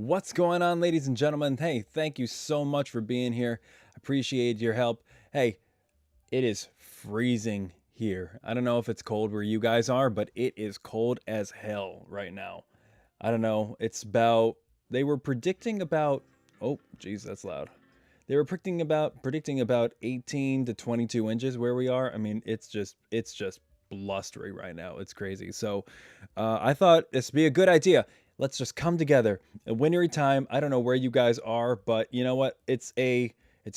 What's going on, ladies and gentlemen? Hey, thank you so much for being here. Appreciate your help. Hey, it is freezing here. I don't know if it's cold where you guys are, but it is cold as hell right now. I don't know. They were predicting about, oh, geez, that's loud. They were predicting about 18 to 22 inches where we are. I mean, it's just blustery right now. It's crazy. So, I thought this would be a good idea. Let's just come together. A wintry time. I don't know where you guys are, but you know what? It's a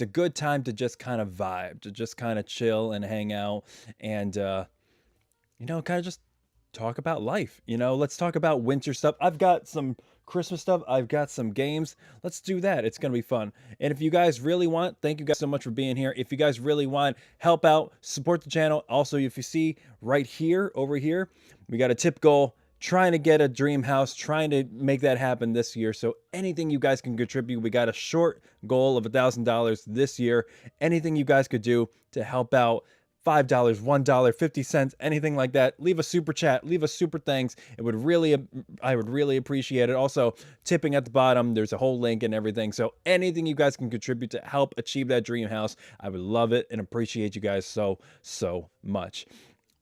good time to just kind of vibe, to just kind of chill and hang out, and kind of just talk about life. Let's talk about winter stuff. I've got some Christmas stuff. I've got some games. Let's do that. It's going to be fun. And if you guys really want, thank you guys so much for being here. If you guys really want, help out, support the channel. Also, if you see right here, over here, we got a tip goal, trying to get a dream house, trying to make that happen this year. So anything you guys can contribute, we got a short goal of $1,000 this year. Anything you guys could do to help out, $5, $1, 50 cents, anything like that. Leave a super chat, leave a super thanks. I would really appreciate it. Also, tipping at the bottom, there's a whole link and everything. So anything you guys can contribute to help achieve that dream house, I would love it and appreciate you guys so much.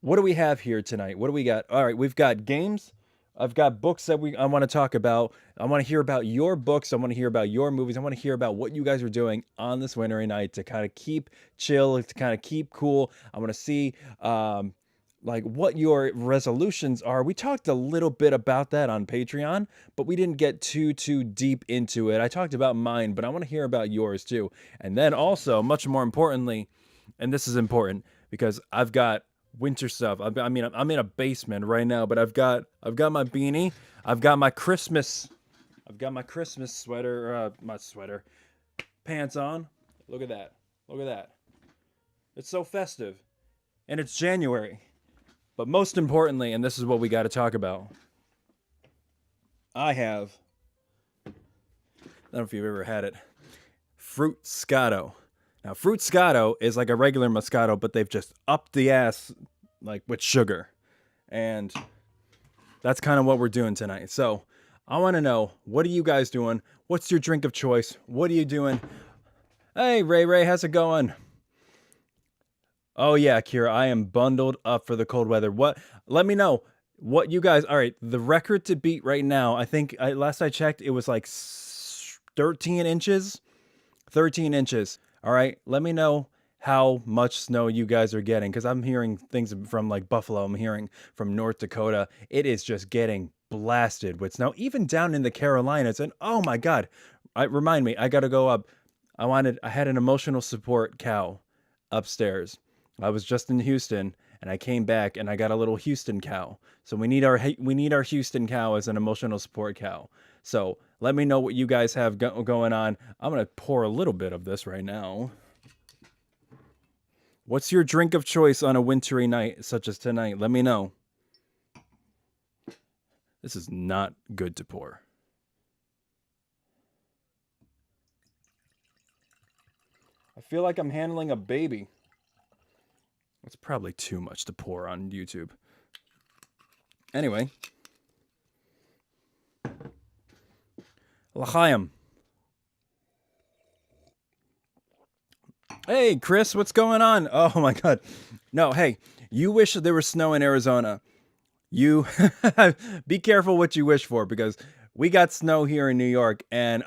What do we have here tonight? What do we got? All right, we've got games. I've got books that I want to talk about. I want to hear about your books. I want to hear about your movies. I want to hear about what you guys are doing on this wintry night to kind of keep chill, to kind of keep cool. I want to see like what your resolutions are. We talked a little bit about that on Patreon, but we didn't get too deep into it. I talked about mine, but I want to hear about yours too. And then also, much more importantly, and this is important because I've got winter stuff. I'm in a basement right now, but I've got my beanie. I've got my Christmas sweater, my sweater pants on. Look at that. Look at that. It's so festive. And it's January. But most importantly, and this is what we got to talk about, I don't know if you've ever had it, Fruit Scotto. Now, Fruit Scotto is like a regular Moscato, but they've just upped the ass like with sugar. And that's kind of what we're doing tonight. So I want to know, what are you guys doing? What's your drink of choice? What are you doing? Hey, Ray, how's it going? Oh, yeah, Kira, I am bundled up for the cold weather. Let me know what you guys, all right, the record to beat right now, I think last I checked, it was like 13 inches. 13 inches. All right, let me know how much snow you guys are getting, because I'm hearing things from like Buffalo. I'm hearing from North Dakota. It is just getting blasted with snow, even down in the Carolinas. And oh my God, remind me, I got to go up. I had an emotional support cow upstairs. I was just in Houston and I came back and I got a little Houston cow. So we need our Houston cow as an emotional support cow. So let me know what you guys have going on. I'm going to pour a little bit of this right now. What's your drink of choice on a wintry night such as tonight? Let me know. This is not good to pour. I feel like I'm handling a baby. It's probably too much to pour on YouTube. Anyway. L'chaim. Hey, Chris, what's going on? Oh my God. No, hey, you wish there was snow in Arizona. You be careful what you wish for, because we got snow here in New York and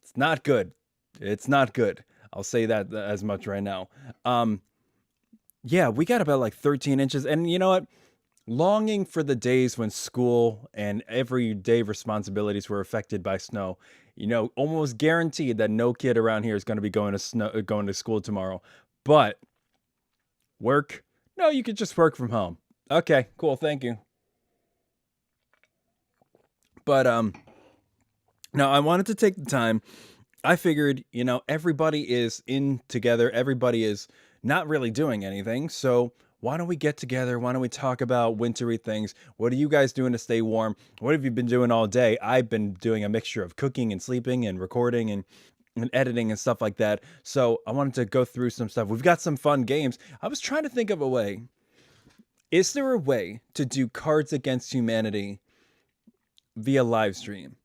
it's not good. It's not good. I'll say that as much right now. Yeah, we got about like 13 inches. And you know what? Longing for the days when school and everyday responsibilities were affected by snow. Almost guaranteed that no kid around here is going to be going to school tomorrow. But work? No, you could just work from home. Okay, cool. Thank you. But no, I wanted to take the time. I figured, everybody is in together. Everybody is not really doing anything. So why don't we get together? Why don't we talk about wintry things? What are you guys doing to stay warm? What have you been doing all day? I've been doing a mixture of cooking and sleeping and recording and editing and stuff like that. So I wanted to go through some stuff. We've got some fun games. I was trying to think of a way. Is there a way to do Cards Against Humanity via live stream?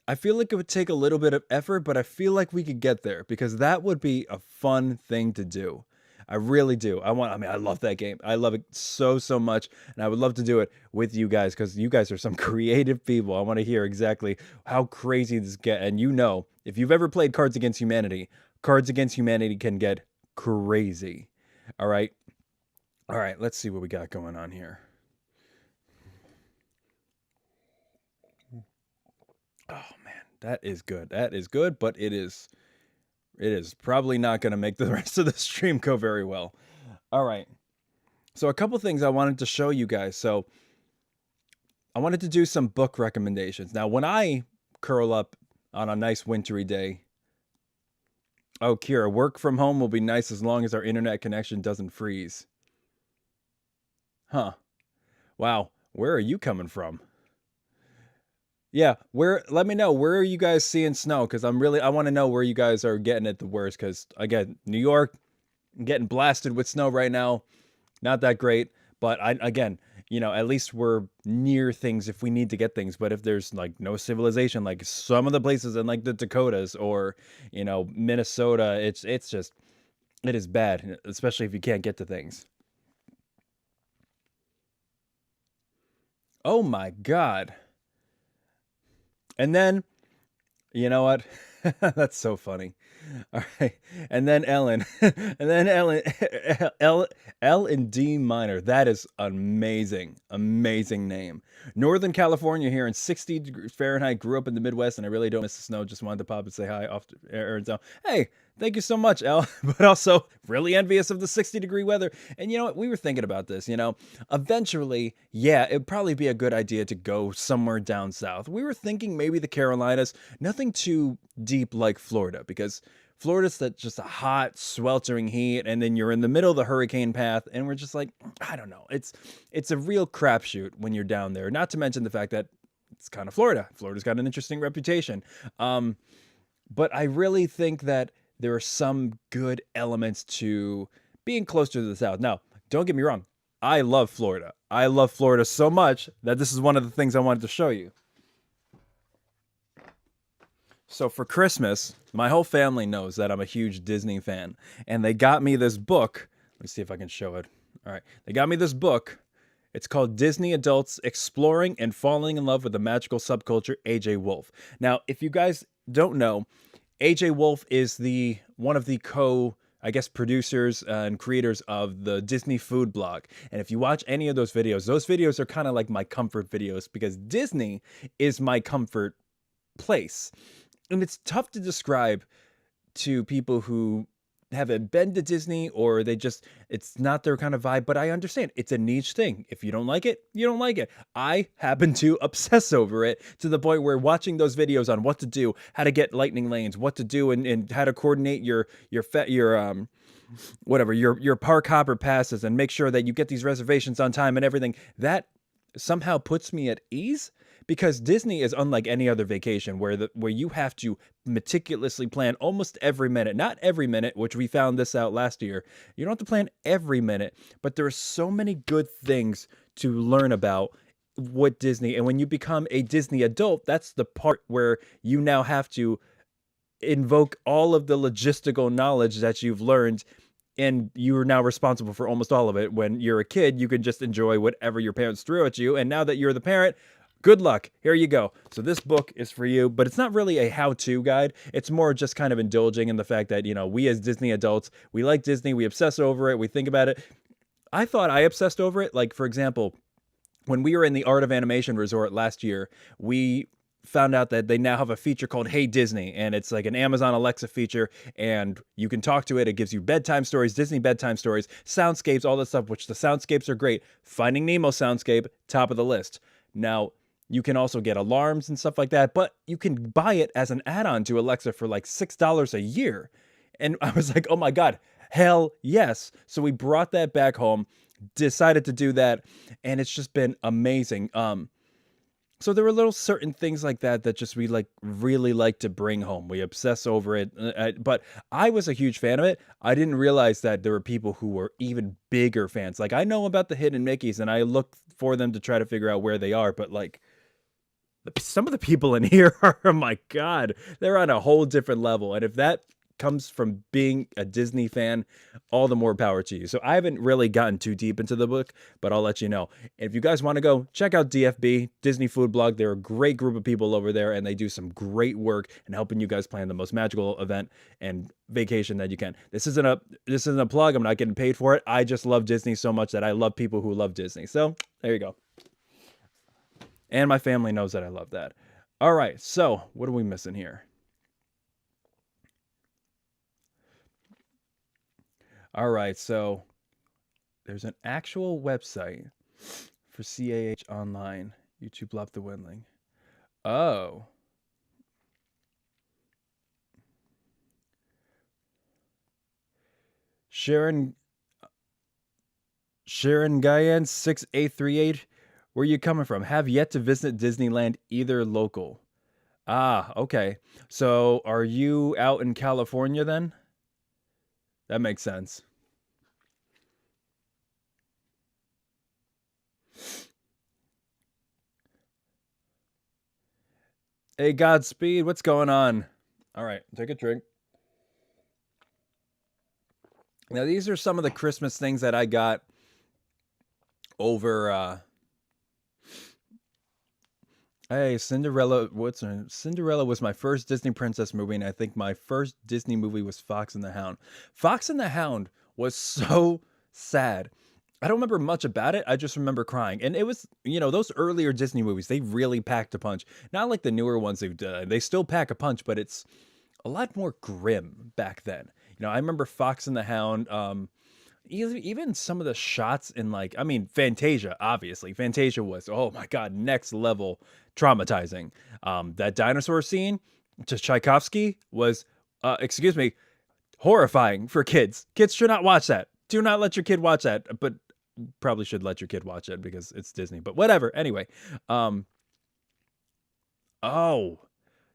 I feel like it would take a little bit of effort, but I feel like we could get there because that would be a fun thing to do. I really do. I mean, I love that game. I love it so, so much. And I would love to do it with you guys because you guys are some creative people. I want to hear exactly how crazy this get. And you know, if you've ever played Cards Against Humanity, Cards Against Humanity can get crazy. All right. All right. Let's see what we got going on here. Oh man, that is good. That is good, but it is probably not going to make the rest of the stream go very well. All right. So a couple things I wanted to show you guys. So I wanted to do some book recommendations. Now, when I curl up on a nice wintry day, oh, Kira, work from home will be nice as long as our internet connection doesn't freeze. Huh. Wow. Where are you coming from? Yeah, let me know, where are you guys seeing snow? Because I want to know where you guys are getting it the worst. Because again, New York, getting blasted with snow right now. Not that great, but again, at least we're near things if we need to get things. But if there's like no civilization, like some of the places in like the Dakotas or, Minnesota, it's just, it is bad, especially if you can't get to things. Oh my God. And then, you know what? That's so funny. All right. And then Ellen. And then Ellen. L and D minor. That is amazing. Amazing name. Northern California here in 60 degrees Fahrenheit. Grew up in the Midwest and I really don't miss the snow. Just wanted to pop and say hi off to Arizona. Hey, thank you so much, El. But also really envious of the 60-degree weather. And you know what? We were thinking about this, eventually, yeah, it'd probably be a good idea to go somewhere down south. We were thinking maybe the Carolinas, nothing too deep like Florida, because Florida's that just a hot, sweltering heat, and then you're in the middle of the hurricane path, and we're just like, I don't know. It's a real crapshoot when you're down there. Not to mention the fact that it's kind of Florida. Florida's got an interesting reputation. But I really think that there are some good elements to being closer to the South. Now, don't get me wrong. I love Florida. I love Florida so much that this is one of the things I wanted to show you. So for Christmas, my whole family knows that I'm a huge Disney fan, and they got me this book. Let me see if I can show it. All right. They got me this book. It's called Disney Adults Exploring and Falling in Love with the Magical Subculture, A.J. Wolf. Now, if you guys don't know, A.J. Wolf is one of the I guess, producers and creators of the Disney Food Blog. And if you watch any of those videos are kind of like my comfort videos because Disney is my comfort place. And it's tough to describe to people who haven't been to Disney or it's not their kind of vibe, but I understand it's a niche thing. If you don't like it, you don't like it. I happen to obsess over it to the point where watching those videos on what to do, how to get lightning lanes, what to do and how to coordinate your park hopper passes and make sure that you get these reservations on time and everything, that somehow puts me at ease. Because Disney is unlike any other vacation where you have to meticulously plan almost every minute. Not every minute, which we found this out last year. You don't have to plan every minute, but there are so many good things to learn about with Disney. And when you become a Disney adult, that's the part where you now have to invoke all of the logistical knowledge that you've learned, and you are now responsible for almost all of it. When you're a kid, you can just enjoy whatever your parents threw at you. And now that you're the parent, good luck. Here you go. So this book is for you, but it's not really a how-to guide. It's more just kind of indulging in the fact that, we as Disney adults, we like Disney, we obsess over it, we think about it. I thought I obsessed over it. Like, for example, when we were in the Art of Animation Resort last year, we found out that they now have a feature called Hey Disney, and it's like an Amazon Alexa feature, and you can talk to it. It gives you bedtime stories, Disney bedtime stories, soundscapes, all that stuff, which the soundscapes are great. Finding Nemo soundscape, top of the list. Now, you can also get alarms and stuff like that, but you can buy it as an add-on to Alexa for like $6 a year. And I was like, oh my God, hell yes. So we brought that back home, decided to do that, and it's just been amazing. So there were little certain things like that just we really like to bring home. We obsess over it, but I was a huge fan of it. I didn't realize that there were people who were even bigger fans. Like, I know about the Hidden Mickeys, and I look for them to try to figure out where they are, but like, some of the people in here are, oh my God, they're on a whole different level. And if that comes from being a Disney fan, all the more power to you. So I haven't really gotten too deep into the book, but I'll let you know. And if you guys want to go, check out DFB, Disney Food Blog. They're a great group of people over there, and they do some great work in helping you guys plan the most magical event and vacation that you can. This isn't a plug. I'm not getting paid for it. I just love Disney so much that I love people who love Disney. So there you go. And my family knows that I love that. All right, so what are we missing here? All right, so there's an actual website for CAH Online. YouTube left the Wendling. Oh. Sharon Guyan 6838. Where are you coming from? Have yet to visit Disneyland, either local. Ah, okay. So are you out in California then? That makes sense. Hey, Godspeed, what's going on? All right, take a drink. Now, these are some of the Christmas things that I got over. Hey, Cinderella. What's her name? Cinderella was my first Disney princess movie, and I think my first Disney movie was Fox and the Hound. Fox and the Hound was so sad. I don't remember much about it. I just remember crying. And it was, those earlier Disney movies, they really packed a punch. Not like the newer ones they've done. They still pack a punch, but it's a lot more grim back then. I remember Fox and the Hound. Even some of the shots in Fantasia, obviously. Fantasia was, oh my God, next level traumatizing. That dinosaur scene to Tchaikovsky was, horrifying for kids. Kids should not watch that. Do not let your kid watch that, but probably should let your kid watch it because it's Disney, but whatever. Anyway, oh,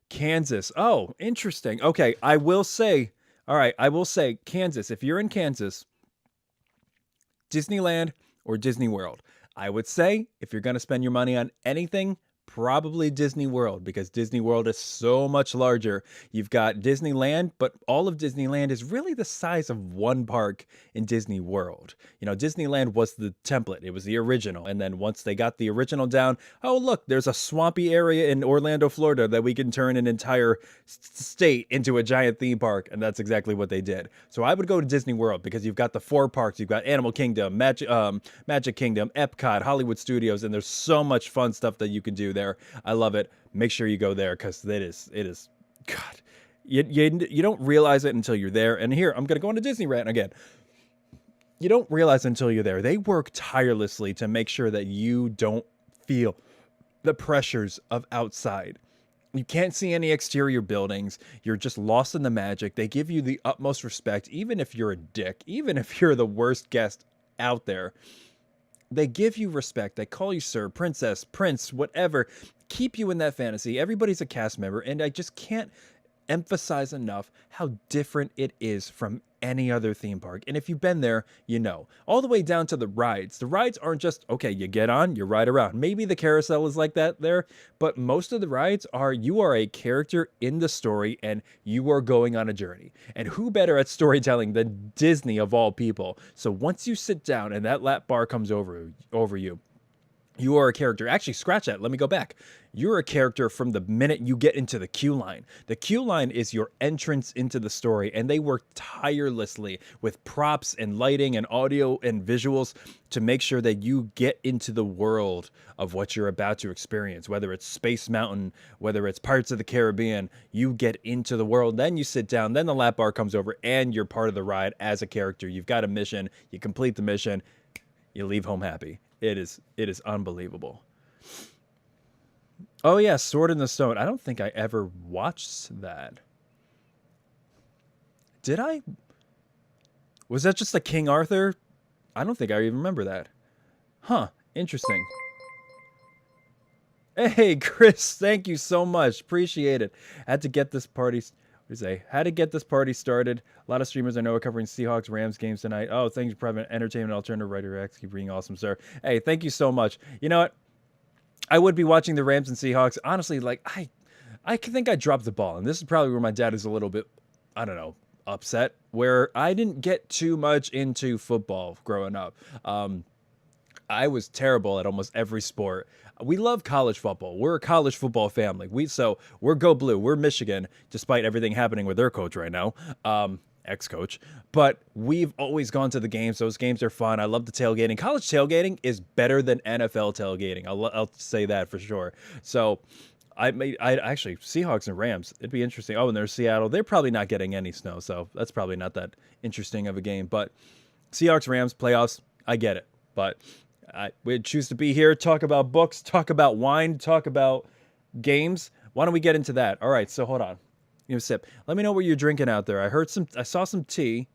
Kansas. Oh, interesting. Okay, I will say Kansas, if you're in Kansas, Disneyland or Disney World. I would say if you're going to spend your money on anything, probably Disney World, because Disney World is so much larger. You've got Disneyland, but all of Disneyland is really the size of one park in Disney World. Disneyland was the template. It was the original. And then once they got the original down, oh, look, there's a swampy area in Orlando, Florida that we can turn an entire state into a giant theme park. And that's exactly what they did. So I would go to Disney World because you've got the 4 parks. You've got Animal Kingdom, Magic Kingdom, Epcot, Hollywood Studios, and there's so much fun stuff that you can do there. I love it. Make sure you go there because it is God. You don't realize it until you're there. And here, I'm going to go on a Disney rant again. You don't realize until you're there. They work tirelessly to make sure that you don't feel the pressures of outside. You can't see any exterior buildings. You're just lost in the magic. They give you the utmost respect, even if you're a dick, even if you're the worst guest out there. They give you respect. They call you sir, princess, prince, whatever. Keep you in that fantasy. Everybody's a cast member, and I just can't emphasize enough how different it is from any other theme park. And if you've been there, all the way down to the rides. The rides aren't just, okay, you get on, you ride around. Maybe the carousel is like that there, but most of the rides are, you are a character in the story and you are going on a journey. And who better at storytelling than Disney of all people? So once you sit down and that lap bar comes over you, you are a character. Actually, scratch that. Let me go back. You're a character from the minute you get into the queue line. The queue line is your entrance into the story, and they work tirelessly with props and lighting and audio and visuals to make sure that you get into the world of what you're about to experience. Whether it's Space Mountain, whether it's Pirates of the Caribbean, you get into the world. Then you sit down. Then the lap bar comes over, and you're part of the ride as a character. You've got a mission. You complete the mission. You leave home happy. It is unbelievable. Oh yeah, Sword in the Stone. I don't think I ever watched that. Did I? Was that just a King Arthur? I don't think I even remember that. Huh, interesting. Hey, Chris, thank you so much. Appreciate it. Had to get this party started. A lot of streamers I know are covering Seahawks Rams games tonight. Oh, thanks for private entertainment alternative writer X. Keep being awesome, sir. Hey, thank you so much. You know what? I would be watching the Rams and Seahawks. Honestly, like I think I dropped the ball, and this is probably where my dad is a little bit, I don't know, upset. Where I didn't get too much into football growing up. I was terrible at almost every sport. We love college football. We're a college football family. We're Go Blue. We're Michigan, despite everything happening with their coach right now, ex-coach. But we've always gone to the games. Those games are fun. I love the tailgating. College tailgating is better than NFL tailgating. I'll say that for sure. So I actually Seahawks and Rams. It'd be interesting. Oh, and there's Seattle. They're probably not getting any snow, so that's probably not that interesting of a game. But Seahawks, Rams, playoffs. I get it, but we'd choose to be here, talk about books, talk about wine, talk about games. Why don't we get into that? All right, so hold on. Give me a sip. Let me know what you're drinking out there. I saw some tea,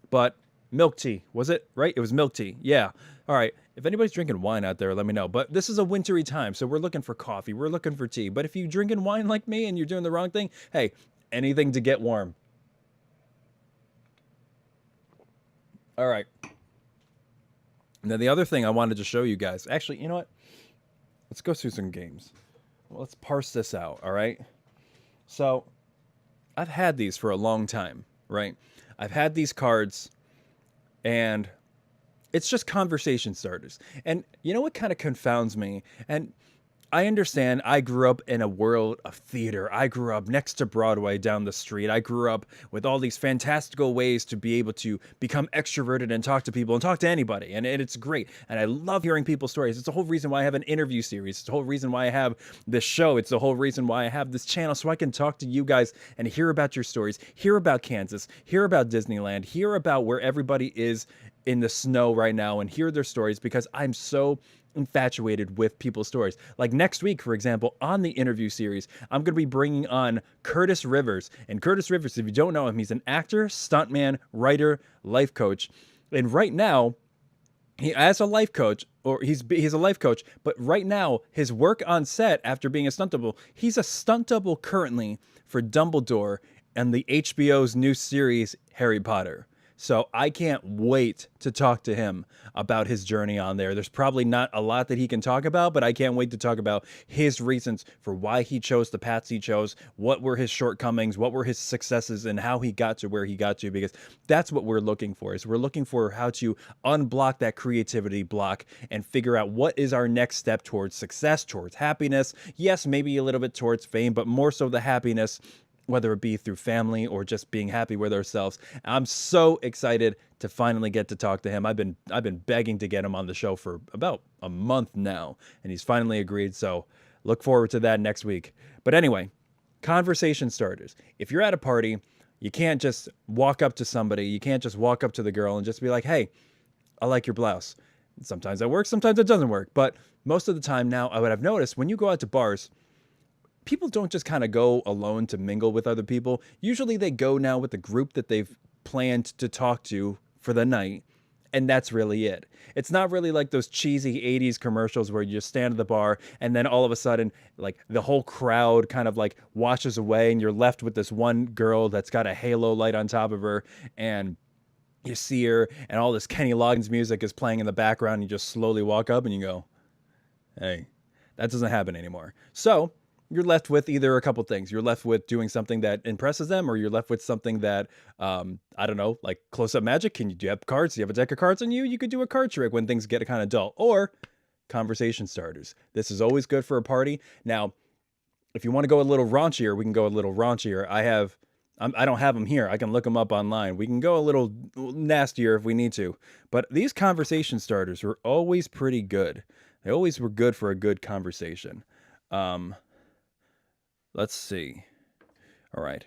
but milk tea. Was it right? It was milk tea. Yeah. All right. If anybody's drinking wine out there, let me know. But this is a wintry time, so we're looking for coffee. We're looking for tea. But if you're drinking wine like me and you're doing the wrong thing, hey, anything to get warm. All right. Now, the other thing I wanted to show you guys, actually, you know what? Let's go through some games. Well, let's parse this out, all right? So, I've had these for a long time, right? I've had these cards, and it's just conversation starters. And you know what kind of confounds me? And I understand I grew up in a world of theater. I grew up next to Broadway down the street. I grew up with all these fantastical ways to be able to become extroverted and talk to people and talk to anybody. And it's great. And I love hearing people's stories. It's the whole reason why I have an interview series. It's the whole reason why I have this show. It's the whole reason why I have this channel so I can talk to you guys and hear about your stories, hear about Kansas, hear about Disneyland, hear about where everybody is in the snow right now and hear their stories because I'm so infatuated with people's stories. Like next week, for example, on the interview series, I'm going to be bringing on Curtis Rivers. And Curtis Rivers, if you don't know him, he's an actor, stuntman, writer, life coach. And right now, he as a life coach, or he's a life coach, but right now his work on set after being a stunt double, he's a stunt double currently for Dumbledore and the HBO's new series Harry Potter. So I can't wait to talk to him about his journey on there. There's probably not a lot that he can talk about, but I can't wait to talk about his reasons for why he chose the paths he chose, what were his shortcomings, what were his successes, and how he got to where he got to, because that's what we're looking for. Is we're looking for how to unblock that creativity block and figure out what is our next step towards success, towards happiness. Yes, maybe a little bit towards fame, but more so the happiness, whether it be through family or just being happy with ourselves. I'm so excited to finally get to talk to him. I've been begging to get him on the show for about a month now, and he's finally agreed. So look forward to that next week. But anyway, conversation starters. If you're at a party, you can't just walk up to somebody. You can't just walk up to the girl and just be like, "Hey, I like your blouse." Sometimes that works, sometimes it doesn't work. But most of the time now, what I've noticed when you go out to bars, people don't just kind of go alone to mingle with other people. Usually they go now with the group that they've planned to talk to for the night. And that's really it. It's not really like those cheesy 80s commercials where you just stand at the bar and then all of a sudden, like the whole crowd kind of like washes away and you're left with this one girl that's got a halo light on top of her and you see her and all this Kenny Loggins music is playing in the background. And you just slowly walk up and you go, "Hey, that doesn't happen anymore." So you're left with either a couple things. You're left with doing something that impresses them, or you're left with something that, I don't know, like close-up magic. Do you have cards? Do you have a deck of cards on you? You could do a card trick when things get kind of dull. Or conversation starters. This is always good for a party. Now, if you want to go a little raunchier, we can go a little raunchier. I don't have them here. I can look them up online. We can go a little nastier if we need to. But these conversation starters were always pretty good. They always were good for a good conversation. Let's see. All right.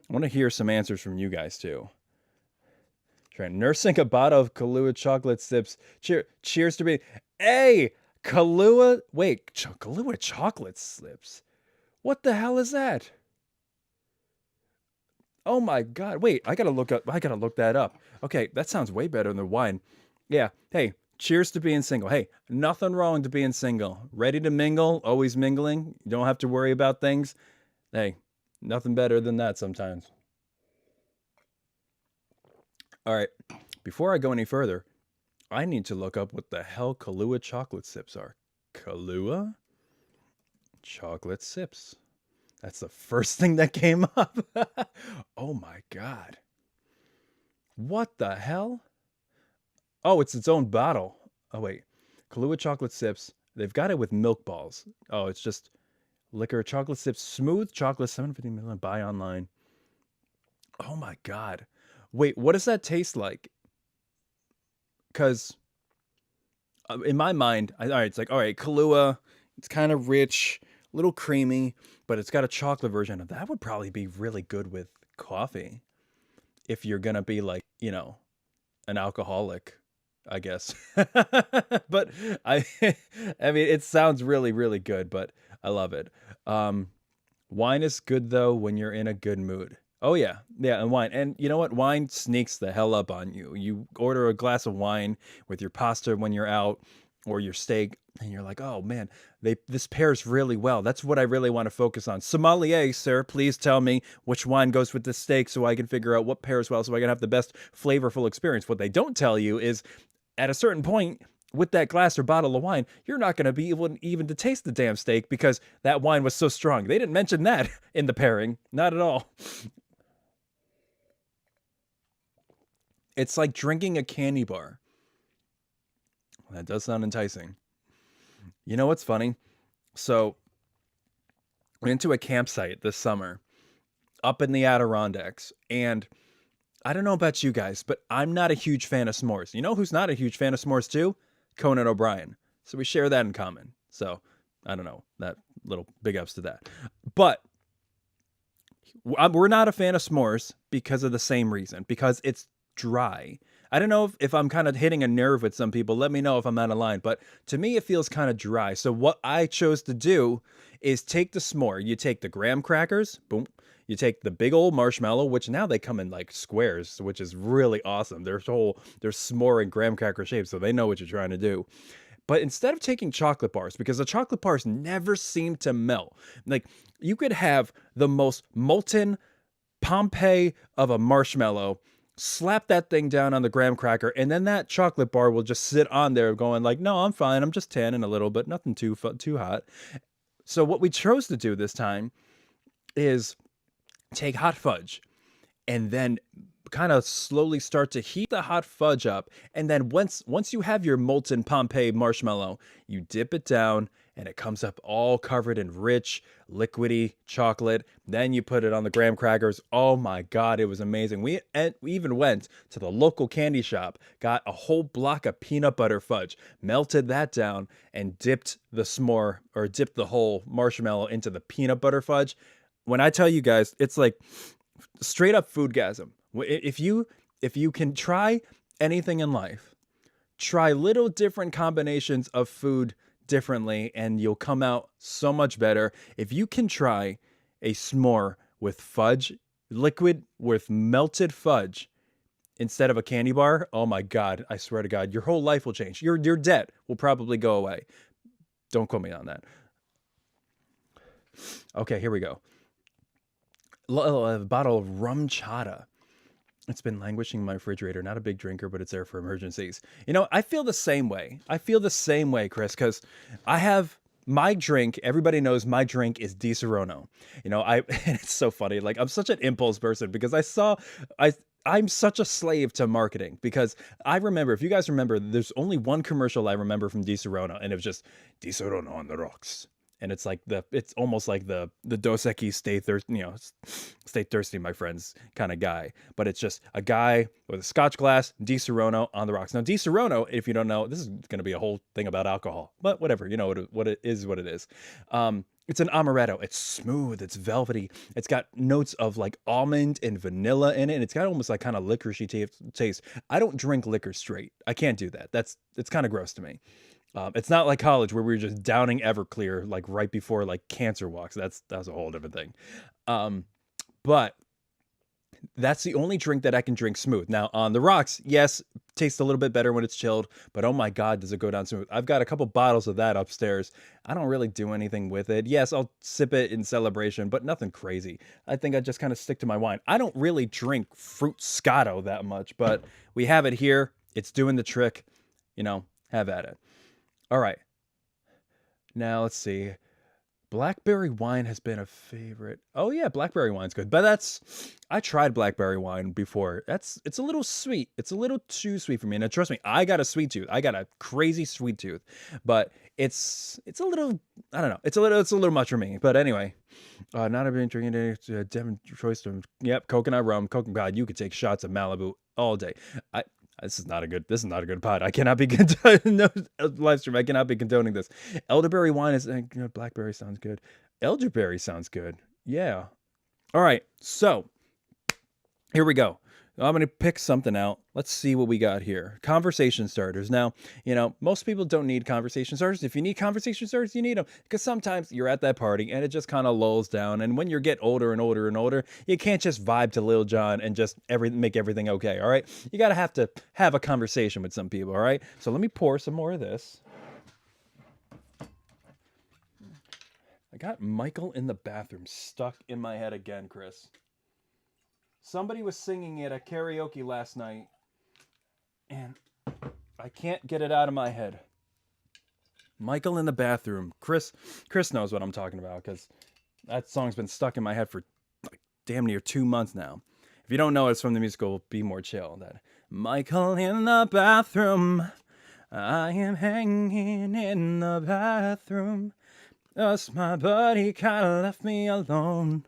I want to hear some answers from you guys too. Trying nursing a bottle of Kahlua chocolate sips. Cheers to me. Hey, Kahlua. Wait, Kahlua chocolate slips. What the hell is that? Oh my God. Wait, I gotta look that up. Okay, that sounds way better than wine. Yeah. Hey, cheers to being single. Hey, nothing wrong to being single. Ready to mingle, always mingling. You don't have to worry about things. Hey, nothing better than that sometimes. All right. Before I go any further, I need to look up what the hell Kahlua chocolate sips are. Kahlua chocolate sips. That's the first thing that came up. Oh my God. What the hell? Oh, it's its own bottle. Oh, wait. Kahlua chocolate sips. They've got it with milk balls. Oh, it's just liquor chocolate sips. Smooth chocolate, 750 milliliter. Buy online. Oh my God. Wait, what does that taste like? Because in my mind, all right, it's like, all right, Kahlua, it's kind of rich, a little creamy, but it's got a chocolate version of that. Would probably be really good with coffee if you're going to be like, an alcoholic, I guess. But I I mean, it sounds really, really good, but I love it. Wine is good though when you're in a good mood. Oh yeah. Yeah, and wine. And you know what? Wine sneaks the hell up on you. You order a glass of wine with your pasta when you're out or your steak and you're like, "Oh man, this pairs really well. That's what I really want to focus on." Sommelier, sir, please tell me which wine goes with this steak so I can figure out what pairs well so I can have the best flavorful experience. What they don't tell you is at a certain point with that glass or bottle of wine, you're not going to be able even to taste the damn steak because that wine was so strong. They didn't mention that in the pairing. Not at all. It's like drinking a candy bar. That does sound enticing. You know what's funny? So, we went to a campsite this summer up in the Adirondacks, and I don't know about you guys, but I'm not a huge fan of s'mores. You know who's not a huge fan of s'mores too? Conan O'Brien. So we share that in common. So I don't know, that little big ups to that. But we're not a fan of s'mores because of the same reason, because it's dry. I don't know if I'm kind of hitting a nerve with some people. Let me know if I'm out of line. But to me, it feels kind of dry. So what I chose to do is take the s'more. You take the graham crackers, boom. You take the big old marshmallow, which now they come in like squares, which is really awesome. They're s'more and graham cracker shapes, so they know what you're trying to do. But instead of taking chocolate bars, because the chocolate bars never seem to melt, like you could have the most molten Pompeii of a marshmallow, slap that thing down on the graham cracker, and then that chocolate bar will just sit on there going like, no, I'm fine. I'm just tanning a little bit, nothing too hot. So what we chose to do this time is take hot fudge and then kind of slowly start to heat the hot fudge up. And then once you have your molten Pompeii marshmallow, you dip it down and it comes up all covered in rich, liquidy chocolate. Then you put it on the graham crackers. Oh my God, it was amazing. We even went to the local candy shop, got a whole block of peanut butter fudge, melted that down, and dipped the s'more or dipped the whole marshmallow into the peanut butter fudge. When I tell you guys, it's like straight up foodgasm. If you can try anything in life, try little different combinations of food differently and you'll come out so much better. If you can try a s'more with fudge, liquid with melted fudge instead of a candy bar, oh my God, I swear to God, your whole life will change. Your debt will probably go away. Don't quote me on that. Okay, here we go. A bottle of rum chata. It's been languishing in my refrigerator. Not a big drinker, but it's there for emergencies. I feel the same way. Chris, because I have my drink. Everybody knows my drink is Di Serono. And it's so funny. Like I'm such an impulse person because I'm such a slave to marketing because I remember, if you guys remember, there's only one commercial I remember from Di Serono, and it was just Di Serono on the rocks. And it's like it's almost like the Dos Equis stay thirsty, my friends kind of guy. But it's just a guy with a scotch glass, Di Serono on the rocks. Now, Di Serono, if you don't know, this is going to be a whole thing about alcohol, but whatever, what it is. It's an amaretto. It's smooth. It's velvety. It's got notes of like almond and vanilla in it. And it's got almost like kind of licoricey taste. I don't drink liquor straight. I can't do that. It's kind of gross to me. It's not like college where we were just downing Everclear like right before like cancer walks. That's a whole different thing. But that's the only drink that I can drink smooth. Now on the rocks, yes, tastes a little bit better when it's chilled, but oh my God, does it go down smooth. I've got a couple bottles of that upstairs. I don't really do anything with it. Yes, I'll sip it in celebration, but nothing crazy. I think I just kind of stick to my wine. I don't really drink fruit scotto that much, but we have it here. It's doing the trick, have at it. All right. Now let's see. Blackberry wine has been a favorite. Oh yeah, blackberry wine's good. But I tried blackberry wine before. It's a little sweet. It's a little too sweet for me. And trust me, I got a sweet tooth. I got a crazy sweet tooth. But it's a little, I don't know. It's a little much for me. But anyway, not have been drinking today. Devon choice from, yep, coconut rum. Coconut, God, you could take shots of Malibu all day. I This is not a good pod. I cannot be no live stream. I cannot be condoning this. Elderberry wine is blackberry sounds good. Elderberry sounds good. Yeah. All right. So here we go. I'm going to pick something out. Let's see what we got here. Conversation starters. Now, most people don't need conversation starters. If you need conversation starters, you need them because sometimes you're at that party and it just kind of lulls down. And when you get older and older and older, you can't just vibe to Lil Jon and just make everything okay. All right. You got to have a conversation with some people. All right. So let me pour some more of this. I got Michael in the Bathroom stuck in my head again, Chris. Somebody was singing it at karaoke last night, and I can't get it out of my head. Michael in the Bathroom. Chris knows what I'm talking about because that song's been stuck in my head for like damn near 2 months now. If you don't know, it's from the musical Be More Chill. That Michael in the bathroom, I am hanging in the bathroom. Just my buddy kinda left me alone.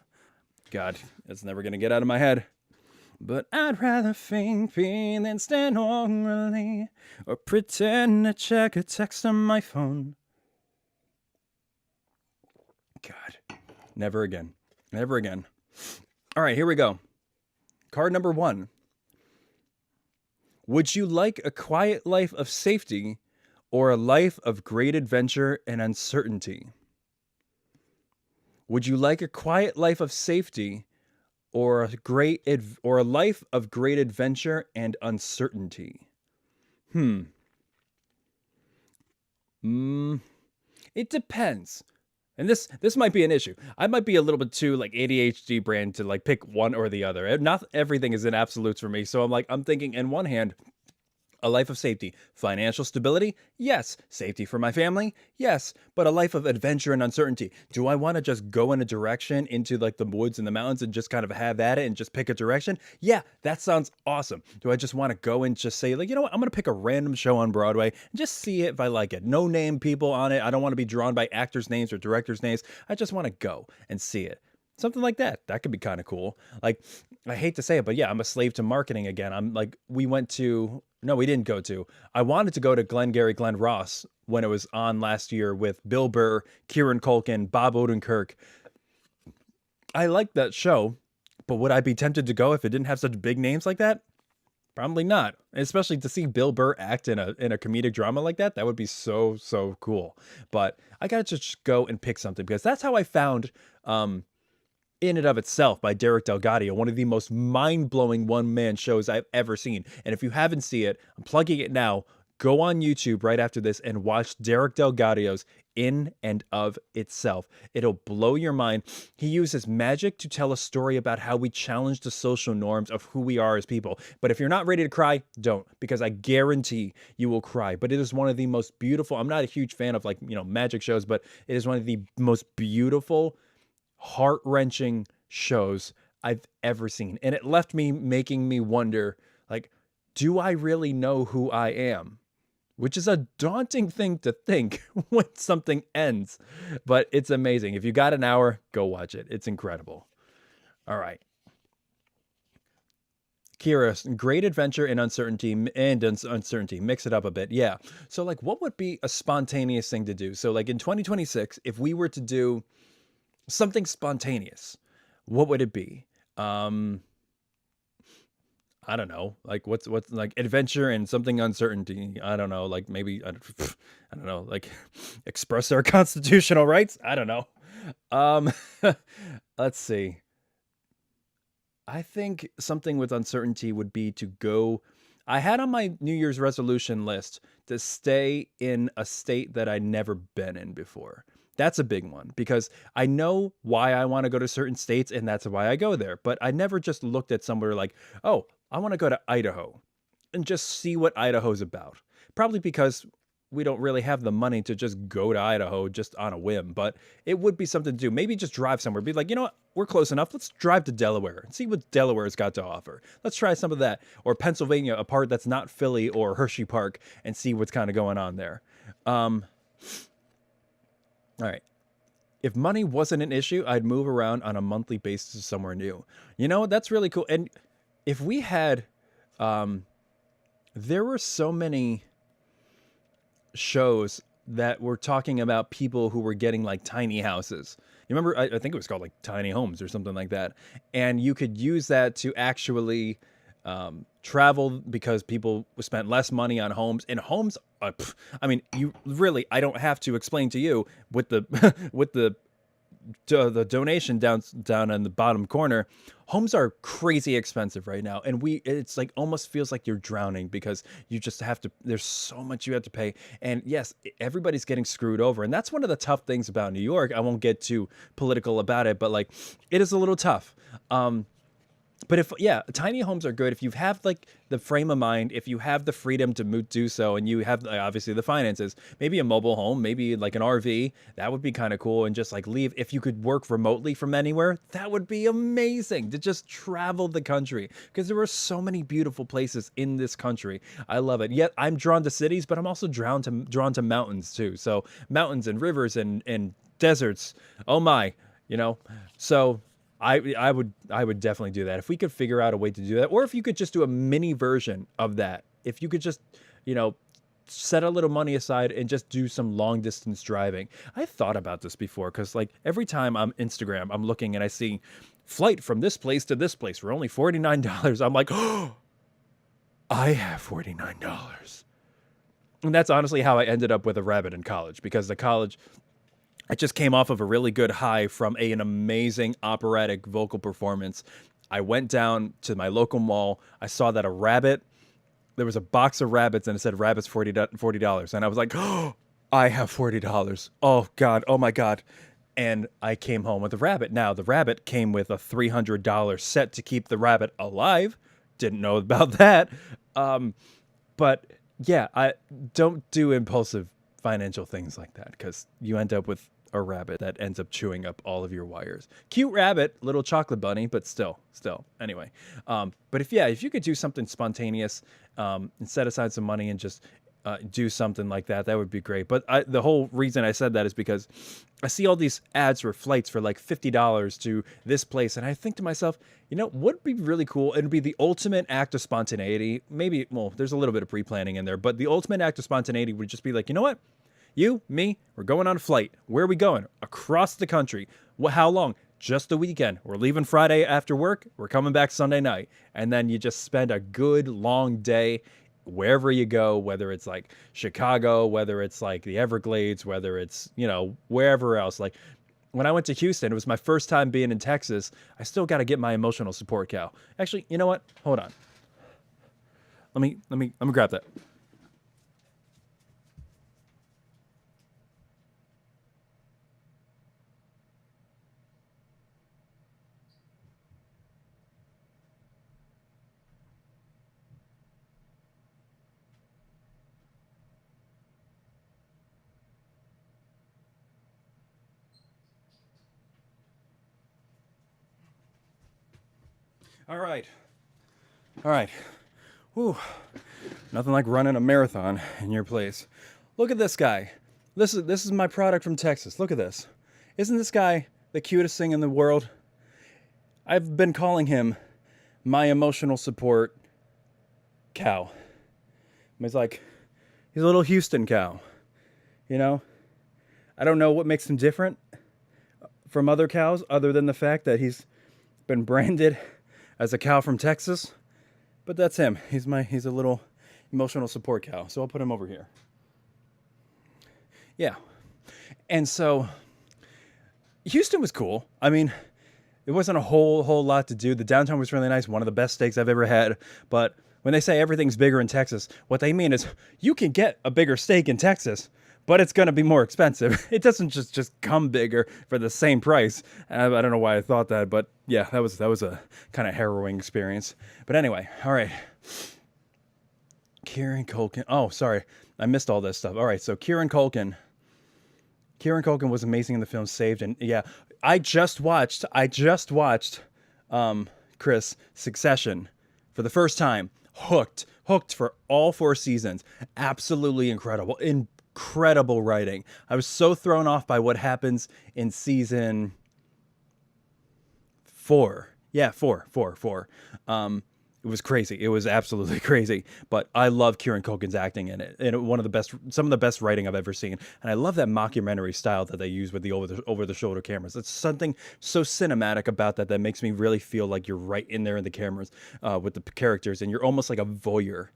God, it's never gonna get out of my head. But I'd rather think than stand orally or pretend to check a text on my phone. God, never again. Never again. All right, here we go. Card number 1. Would you like a quiet life of safety or a life of great adventure and uncertainty? Would you like a quiet life of safety or a life of great adventure and uncertainty? It depends. And this might be an issue. I might be a little bit too like ADHD brain to like pick one or the other. Not everything is in absolutes for me. So I'm thinking in one hand, a life of safety. Financial stability? Yes. Safety for my family? Yes. But a life of adventure and uncertainty. Do I want to just go in a direction into like the woods and the mountains and just kind of have at it and just pick a direction? Yeah, that sounds awesome. Do I just want to go and just say like, you know what? I'm going to pick a random show on Broadway and just see it if I like it. No name people on it. I don't want to be drawn by actors' names or directors' names. I just want to go and see it. Something like that. That could be kind of cool. Like, I hate to say it, but yeah, I'm a slave to marketing again. I'm like, we didn't go to. I wanted to go to Glengarry Glen Ross when it was on last year with Bill Burr, Kieran Culkin, Bob Odenkirk. I liked that show, but would I be tempted to go if it didn't have such big names like that? Probably not. Especially to see Bill Burr act in a comedic drama like that. That would be so, so cool. But I gotta just go and pick something because that's how I found In and of Itself by Derek DelGaudio, one of the most mind-blowing one-man shows I've ever seen. And if you haven't seen it, I'm plugging it now. Go on YouTube right after this and watch Derek DelGaudio's In and of Itself. It'll blow your mind. He uses magic to tell a story about how we challenge the social norms of who we are as people. But if you're not ready to cry, don't, because I guarantee you will cry. But it is one of the most beautiful, I'm not a huge fan of magic shows, but it is one of the most beautiful, heart-wrenching shows I've ever seen. And it left me making me wonder, like, do I really know who I am? Which is a daunting thing to think when something ends. But it's amazing. If you got an hour, go watch it. It's incredible. All right. Kira, great adventure and uncertainty Mix it up a bit. Yeah. So like, what would be a spontaneous thing to do? So like in 2026, if we were to do something spontaneous, what would it be? I don't know. Like what's like adventure and something uncertainty. I don't know. Like maybe I don't know. Like express our constitutional rights. I don't know. Um, let's see. I think something with uncertainty would be to go. I had on my New Year's resolution list to stay in a state that I'd never been in before. That's a big one because I know why I want to go to certain states and that's why I go there. But I never just looked at somewhere like, oh, I want to go to Idaho and just see what Idaho's about. Probably because we don't really have the money to just go to Idaho just on a whim, but it would be something to do. Maybe just drive somewhere. Be like, you know what? We're close enough. Let's drive to Delaware and see what Delaware's got to offer. Let's try some of that. Or Pennsylvania, a part that's not Philly or Hershey Park, and see what's kind of going on there. All right. If money wasn't an issue, I'd move around on a monthly basis somewhere new. You know, that's really cool. And if we had, there were so many shows that were talking about people who were getting like tiny houses. You remember, I think it was called like tiny homes or something like that. And you could use that to actually travel because people spent less money on homes, and homes. I mean, you really, I don't have to explain to you with the, with the donation down in the bottom corner. Homes are crazy expensive right now, and it's like almost feels like you're drowning because you just have to, there's so much you have to pay. And yes, everybody's getting screwed over, and that's one of the tough things about New York. I won't get too political about it, but like, it is a little tough. But if, yeah, tiny homes are good if you have like the frame of mind, if you have the freedom to do so, and you have obviously the finances. Maybe a mobile home, maybe like an RV, that would be kind of cool. And just like leave, if you could work remotely from anywhere, that would be amazing to just travel the country, because there are so many beautiful places in this country. I love it. Yet I'm drawn to cities, but I'm also drawn to mountains too. So mountains and rivers and deserts. Oh my, you know, so I would definitely do that if we could figure out a way to do that, or if you could just do a mini version of that. If you could just, you know, set a little money aside and just do some long distance driving. I thought about this before, because like every time I'm Instagram, I'm looking and I see flight from this place to this place for only $49. I'm like, oh, I have $49. And that's honestly how I ended up with a rabbit in college, because the college, I just came off of a really good high from an amazing operatic vocal performance. I went down to my local mall. I saw that there was a box of rabbits, and it said rabbits $40. And I was like, oh, I have $40. Oh God. Oh my God. And I came home with a rabbit. Now the rabbit came with a $300 set to keep the rabbit alive. Didn't know about that. But yeah, I don't do impulsive financial things like that, because you end up with a rabbit that ends up chewing up all of your wires. Cute rabbit, little chocolate bunny, but still. Anyway, but if you could do something spontaneous, and set aside some money and just do something like that, that would be great. But the whole reason I said that is because I see all these ads for flights for like $50 to this place, and I think to myself, you know, would be really cool. It'd be the ultimate act of spontaneity. Maybe, well, there's a little bit of pre-planning in there, but the ultimate act of spontaneity would just be like, you know what? You, me, we're going on a flight. Where are we going? Across the country. How long? Just a weekend. We're leaving Friday after work. We're coming back Sunday night. And then you just spend a good long day wherever you go, whether it's like Chicago, whether it's like the Everglades, whether it's, you know, wherever else. Like when I went to Houston, it was my first time being in Texas. I still got to get my emotional support cow. Actually, you know what? Hold on. Let me grab that. All right. Whew. Nothing like running a marathon in your place. Look at this guy. This is my product from Texas. Look at this. Isn't this guy the cutest thing in the world? I've been calling him my emotional support cow. He's a little Houston cow. You know? I don't know what makes him different from other cows, other than the fact that he's been branded as a cow from Texas, but that's him. He's a little emotional support cow. So I'll put him over here. Yeah. And so Houston was cool. I mean, it wasn't a whole lot to do. The downtown was really nice. One of the best steaks I've ever had. But when they say everything's bigger in Texas, what they mean is you can get a bigger steak in Texas, but it's going to be more expensive. It doesn't just come bigger for the same price. I don't know why I thought that, but yeah, that was a kind of harrowing experience. But anyway, all right. Kieran Culkin. Oh, sorry. I missed all this stuff. All right, so Kieran Culkin. Kieran Culkin was amazing in the film Saved, and yeah, I just watched Chris, Succession for the first time. Hooked for all 4 seasons. Absolutely incredible writing. I was so thrown off by what happens in season 4. Yeah, four. It was crazy. It was absolutely crazy. But I love Kieran Culkin's acting in it, and some of the best writing I've ever seen. And I love that mockumentary style that they use with the over the shoulder cameras. It's something so cinematic about that makes me really feel like you're right in there in the cameras with the characters, and you're almost like a voyeur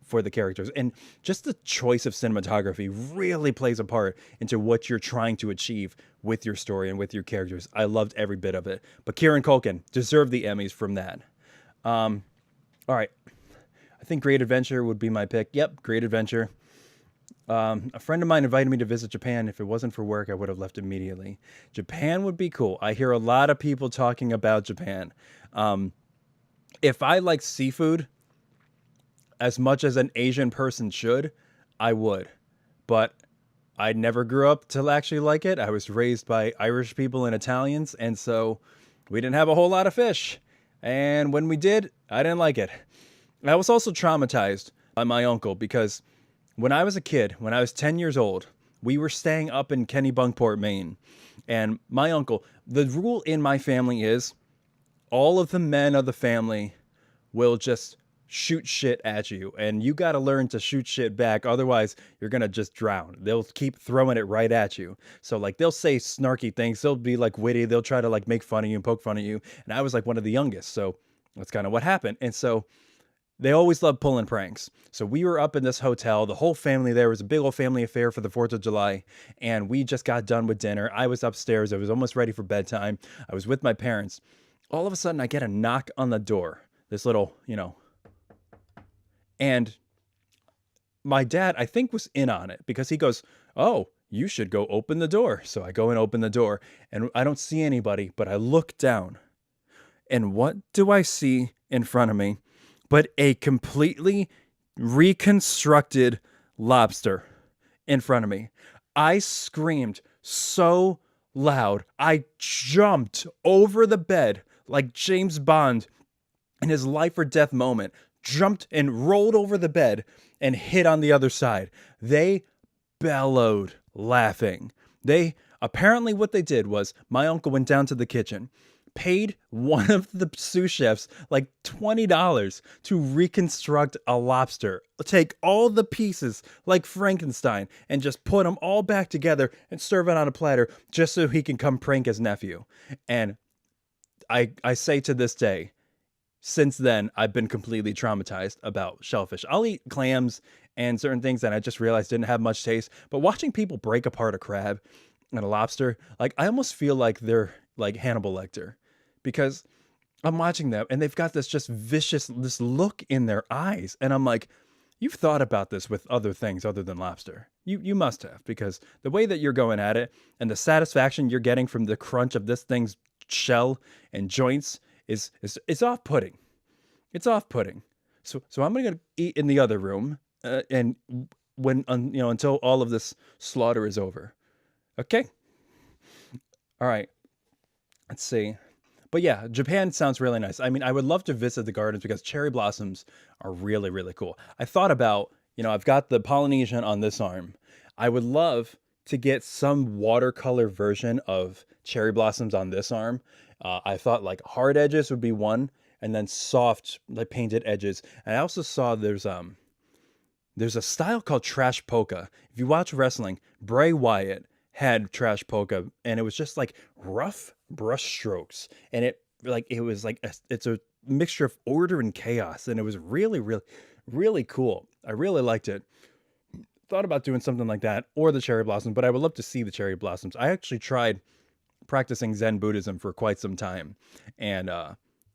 for the characters. And just the choice of cinematography really plays a part into what you're trying to achieve with your story and with your characters. I loved every bit of it. But Kieran Culkin deserved the Emmys from that. All right. I think Great Adventure would be my pick. Yep, Great Adventure. A friend of mine invited me to visit Japan. If it wasn't for work, I would have left immediately. Japan would be cool. I hear a lot of people talking about Japan. If I like seafood as much as an Asian person should, I would. But I never grew up to actually like it. I was raised by Irish people and Italians, and so we didn't have a whole lot of fish. And when we did, I didn't like it. I was also traumatized by my uncle because when I was a kid, when I was 10 years old, we were staying up in Kennebunkport, Maine. And my uncle, the rule in my family is all of the men of the family will just shoot shit at you, and you got to learn to shoot shit back. Otherwise, you're going to just drown. They'll keep throwing it right at you. So like they'll say snarky things. They'll be like witty. They'll try to like make fun of you and poke fun of you. And I was like one of the youngest. So that's kind of what happened. And so they always loved pulling pranks. So we were up in this hotel. The whole family there. Was a big old family affair for the 4th of July. And we just got done with dinner. I was upstairs. I was almost ready for bedtime. I was with my parents. All of a sudden I get a knock on the door. This little, and my dad, I think, was in on it because he goes, "Oh, you should go open the door." So I go and open the door and I don't see anybody, but I look down. And what do I see in front of me but a completely reconstructed lobster in front of me? I screamed so loud. I jumped over the bed like James Bond in his life or death moment, jumped and rolled over the bed and hit on the other side. They bellowed laughing. Apparently what they did was my uncle went down to the kitchen, paid one of the sous chefs like $20 to reconstruct a lobster, take all the pieces like Frankenstein and just put them all back together and serve it on a platter just so he can come prank his nephew. And I say to this day, since then, I've been completely traumatized about shellfish. I'll eat clams and certain things that I just realized didn't have much taste. But watching people break apart a crab and a lobster, like I almost feel like they're like Hannibal Lecter, because I'm watching them and they've got this just this look in their eyes. And I'm like, you've thought about this with other things other than lobster. You must have, because the way that you're going at it and the satisfaction you're getting from the crunch of this thing's shell and joints is off-putting. It's off-putting. So I'm gonna eat in the other room, and when until all of this slaughter is over. Okay. All right. Let's see. But yeah, Japan sounds really nice. I mean, I would love to visit the gardens because cherry blossoms are really, really cool. I thought about, I've got the Polynesian on this arm. I would love to get some watercolor version of cherry blossoms on this arm. I thought like hard edges would be one, and then soft like painted edges. And I also saw there's a style called trash polka. If you watch wrestling, Bray Wyatt had trash polka, and it was just like rough brush strokes, and it's a mixture of order and chaos, and it was really, really, really cool. I really liked it. Thought about doing something like that or the cherry blossoms, but I would love to see the cherry blossoms. I actually tried practicing Zen Buddhism for quite some time, and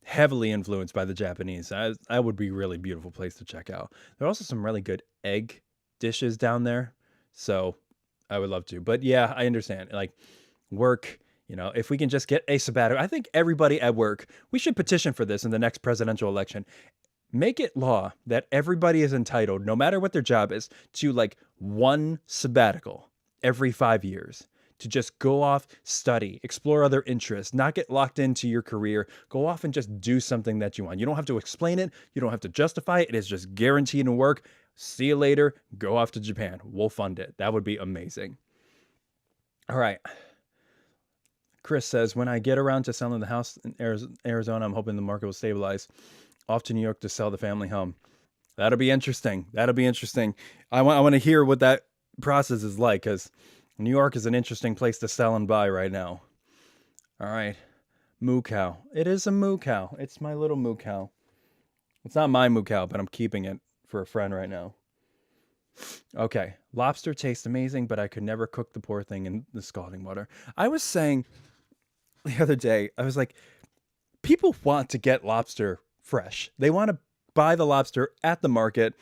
heavily influenced by the Japanese. That would be a really beautiful place to check out. There are also some really good egg dishes down there, so I would love to. But yeah, I understand. Like work, if we can just get a sabbatical. I think everybody at work, we should petition for this in the next presidential election. make it law that everybody is entitled, no matter what their job is, to like one sabbatical every 5 years to just go off, study, explore other interests, not get locked into your career, go off and just do something that you want. You don't have to explain it, you don't have to justify it. It is just guaranteed to work. See you later. Go off to Japan. We'll fund it. That would be amazing. All right. Chris says, when I get around to selling the house in Arizona, I'm hoping the market will stabilize. Off to New York to sell the family home. That'll be interesting. That'll be interesting. I want to hear what that process is like, because New York is an interesting place to sell and buy right now. All right. Moo cow. It is a moo cow. It's my little moo cow. It's not my moo cow, but I'm keeping it for a friend right now. Okay. Lobster tastes amazing, but I could never cook the poor thing in the scalding water. I was saying the other day, I was like, people want to get lobster fresh. They want to buy the lobster at the market,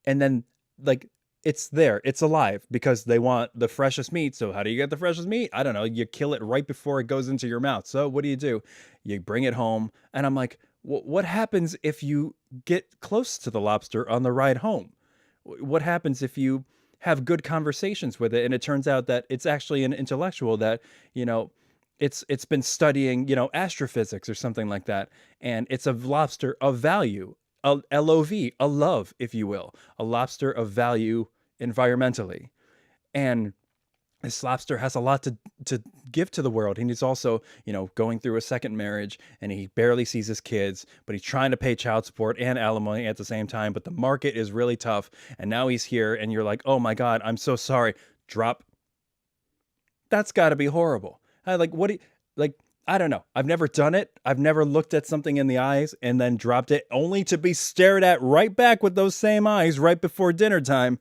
and then like it's there, it's alive, because they want the freshest meat. So how do you get the freshest meat? I don't know. You kill it right before it goes into your mouth. So what do? You bring it home. And I'm like, what happens if you get close to the lobster on the ride home? What happens if you have good conversations with it and it turns out that it's actually an intellectual that, you know, it's been studying, you know, astrophysics or something like that, and it's a lobster of value, a LOV, a love, if you will, a lobster of value environmentally. And this lobster has a lot to give to the world. And he's also, you know, going through a second marriage, and he barely sees his kids, but he's trying to pay child support and alimony at the same time. But the market is really tough. And now he's here, and you're like, oh my God, I'm so sorry. Drop. That's got to be horrible. What do you, like, I don't know. I've never done it. I've never looked at something in the eyes and then dropped it only to be stared at right back with those same eyes right before dinner time.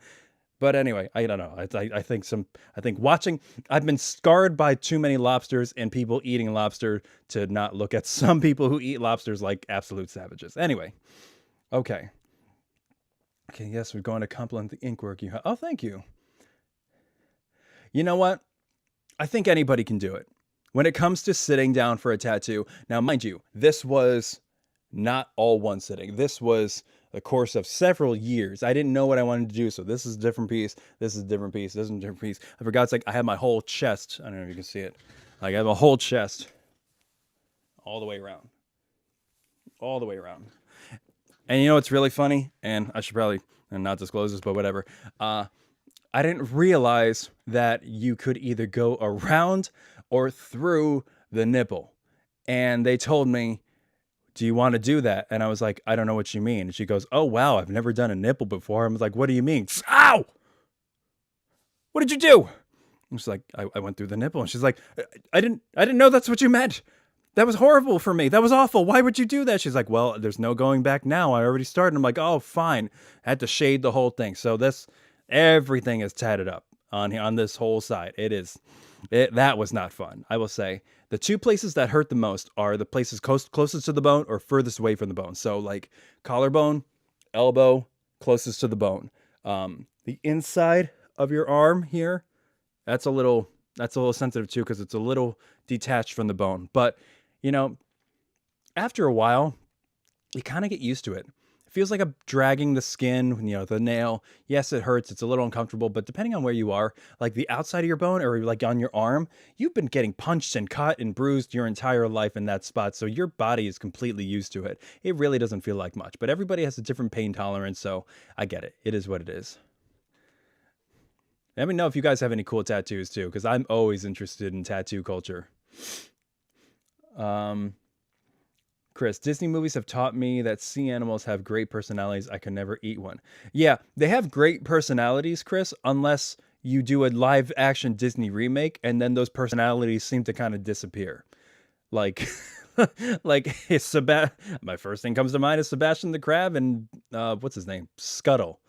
But anyway, I don't know. I think watching, I've been scarred by too many lobsters and people eating lobster to not look at some people who eat lobsters like absolute savages. Anyway, okay. Okay, yes, we're going to compliment the ink work you have. Oh, thank you. You know what? I think anybody can do it. When it comes to sitting down for a tattoo, now mind you, this was not all one sitting. This was a course of several years. I didn't know what I wanted to do, so this is a different piece, this is a different piece, this is a different piece. I forgot, it's like I have my whole chest. I don't know if you can see it. Like I have a whole chest all the way around. All the way around. And you know what's really funny? And I should probably not disclose this, but whatever. I didn't realize that you could either go around or through the nipple. And they told me, do you want to do that? And I was like, I don't know what you mean. And she goes, oh, wow, I've never done a nipple before. I was like, what do you mean? Ow! What did you do? I was like, I went through the nipple. And she's like, I didn't know that's what you meant. That was horrible for me. That was awful. Why would you do that? She's like, well, there's no going back now. I already started. I'm like, oh, fine. I had to shade the whole thing. So everything is tatted up on this whole side. That was not fun. I will say the two places that hurt the most are the places closest to the bone or furthest away from the bone. So like collarbone, elbow, closest to the bone. The inside of your arm here, that's a little sensitive too, because it's a little detached from the bone. But you know, after a while, you kind of get used to it. It feels like I'm dragging the skin, you know, the nail. Yes, it hurts. It's a little uncomfortable, but depending on where you are, like the outside of your bone or like on your arm, you've been getting punched and cut and bruised your entire life in that spot. So your body is completely used to it. It really doesn't feel like much, but everybody has a different pain tolerance. So I get it. It is what it is. Let me know if you guys have any cool tattoos too, because I'm always interested in tattoo culture. Chris, Disney movies have taught me that sea animals have great personalities. I can never eat one. Yeah, they have great personalities, Chris, unless you do a live action Disney remake and then those personalities seem to kind of disappear. Like, like my first thing comes to mind is Sebastian the Crab and what's his name? Scuttle.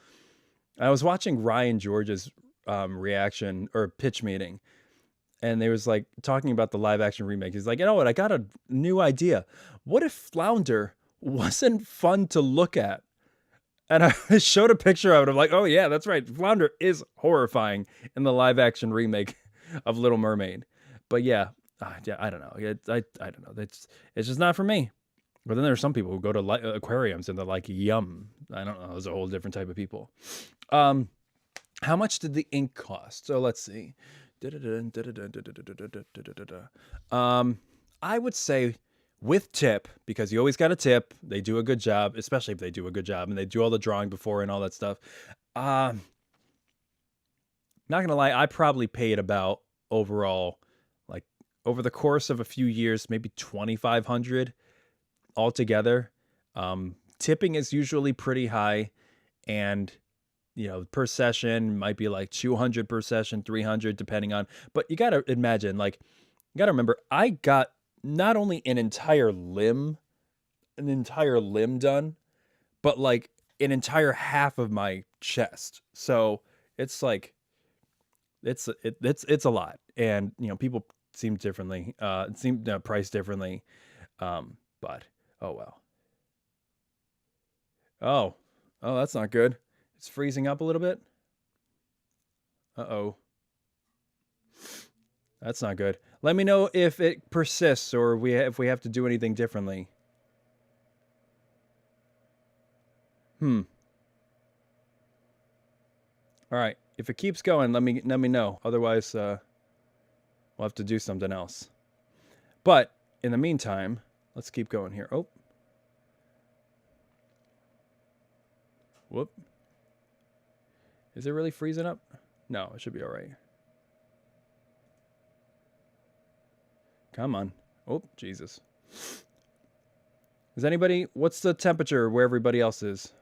I was watching Ryan George's reaction or pitch meeting, and they was like talking about the live action remake. He's like, you know what? I got a new idea. What if Flounder wasn't fun to look at? And I showed a picture of it. I'm like, oh yeah, that's right. Flounder is horrifying in the live action remake of Little Mermaid. But yeah, I don't know. I don't know. It's just not for me. But then there's some people who go to aquariums and they're like, yum. I don't know. There's a whole different type of people. How much did the ink cost? So let's see. I would say with tip, because you always got a tip. They do a good job, especially if they do a good job and they do all the drawing before and all that stuff. Not gonna lie, I probably paid about overall, like over the course of a few years, maybe 2,500 altogether. Tipping is usually pretty high, and per session might be like 200 per session, 300 depending on. But you gotta imagine, like, you gotta remember, I got not only an entire limb done, but like an entire half of my chest. So it's like it's a lot, and people seem differently, seem priced differently. But oh well. Oh, that's not good. It's freezing up a little bit. Uh-oh. That's not good. Let me know if it persists or if we have to do anything differently. All right. If it keeps going, let me know. Otherwise, we'll have to do something else. But in the meantime, let's keep going here. Oh. Whoop. Is it really freezing up? No, it should be all right. Come on. Oh, Jesus. Is anybody, what's the temperature where everybody else is?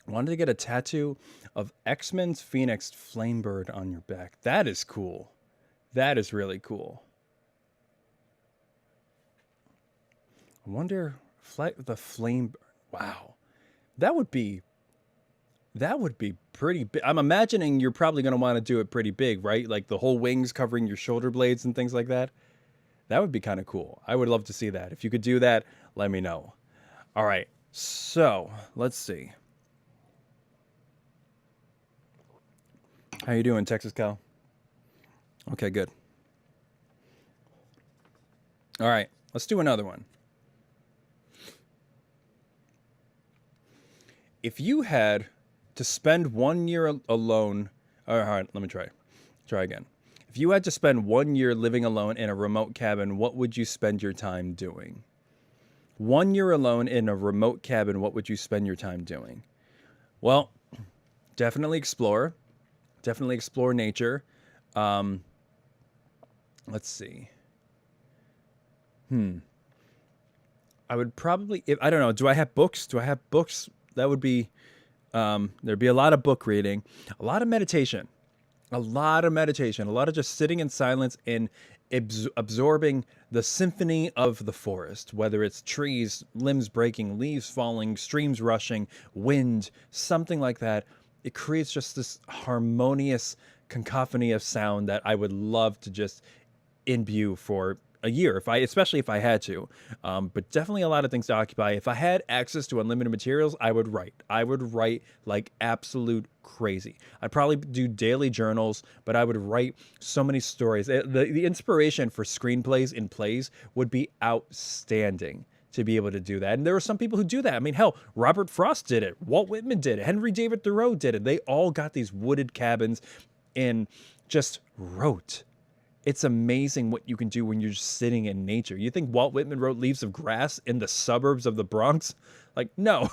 Wanted to get a tattoo of X-Men's Phoenix Flamebird on your back. That is cool. That is really cool. I wonder, the flame. Wow, that would be pretty big. I'm imagining you're probably going to want to do it pretty big, right? Like the whole wings covering your shoulder blades and things like that. That would be kind of cool. I would love to see that. If you could do that, let me know. All right, so let's see. How you doing, Texas Cal? Okay, good. All right, let's do another one. If you had to spend 1 year alone, all right, let me try again. If you had to spend 1 year living alone in a remote cabin, what would you spend your time doing? 1 year alone in a remote cabin, what would you spend your time doing? Well, definitely explore nature. Let's see. I would probably, I don't know, do I have books? That would be, there'd be a lot of book reading, a lot of meditation, a lot of just sitting in silence and absorbing the symphony of the forest, whether it's trees, limbs breaking, leaves falling, streams rushing, wind, something like that. It creates just this harmonious cacophony of sound that I would love to just imbue for a year, especially if I had to. But definitely a lot of things to occupy. If I had access to unlimited materials, I would write like absolute crazy. I'd probably do daily journals, but I would write so many stories. The inspiration for screenplays and plays would be outstanding to be able to do that. And there are some people who do that. I mean, hell, Robert Frost did it. Walt Whitman did it. Henry David Thoreau did it. They all got these wooded cabins and just wrote. It's amazing what you can do when you're just sitting in nature. You think Walt Whitman wrote Leaves of Grass in the suburbs of the Bronx? Like, no.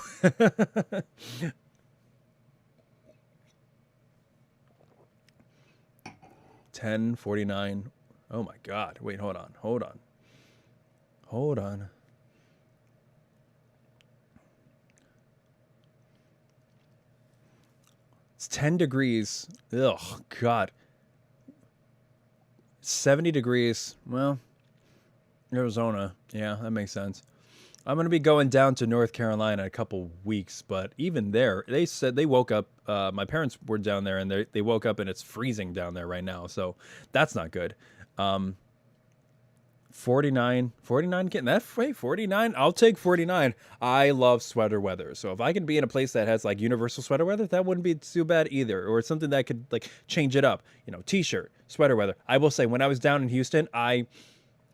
10:49. Oh my God. Wait, hold on. It's 10 degrees. Ugh, God. 70 degrees. Well, Arizona. Yeah, that makes sense. I'm going to be going down to North Carolina in a couple weeks, but even there, they said they woke up. My parents were down there, and they woke up, and it's freezing down there right now. So that's not good. 49 getting that way. 49, I'll take 49. I love sweater weather, so if I can be in a place that has like universal sweater weather, that wouldn't be too bad either, or something that could like change it up, t-shirt, sweater weather. I will say, when I was down in Houston, I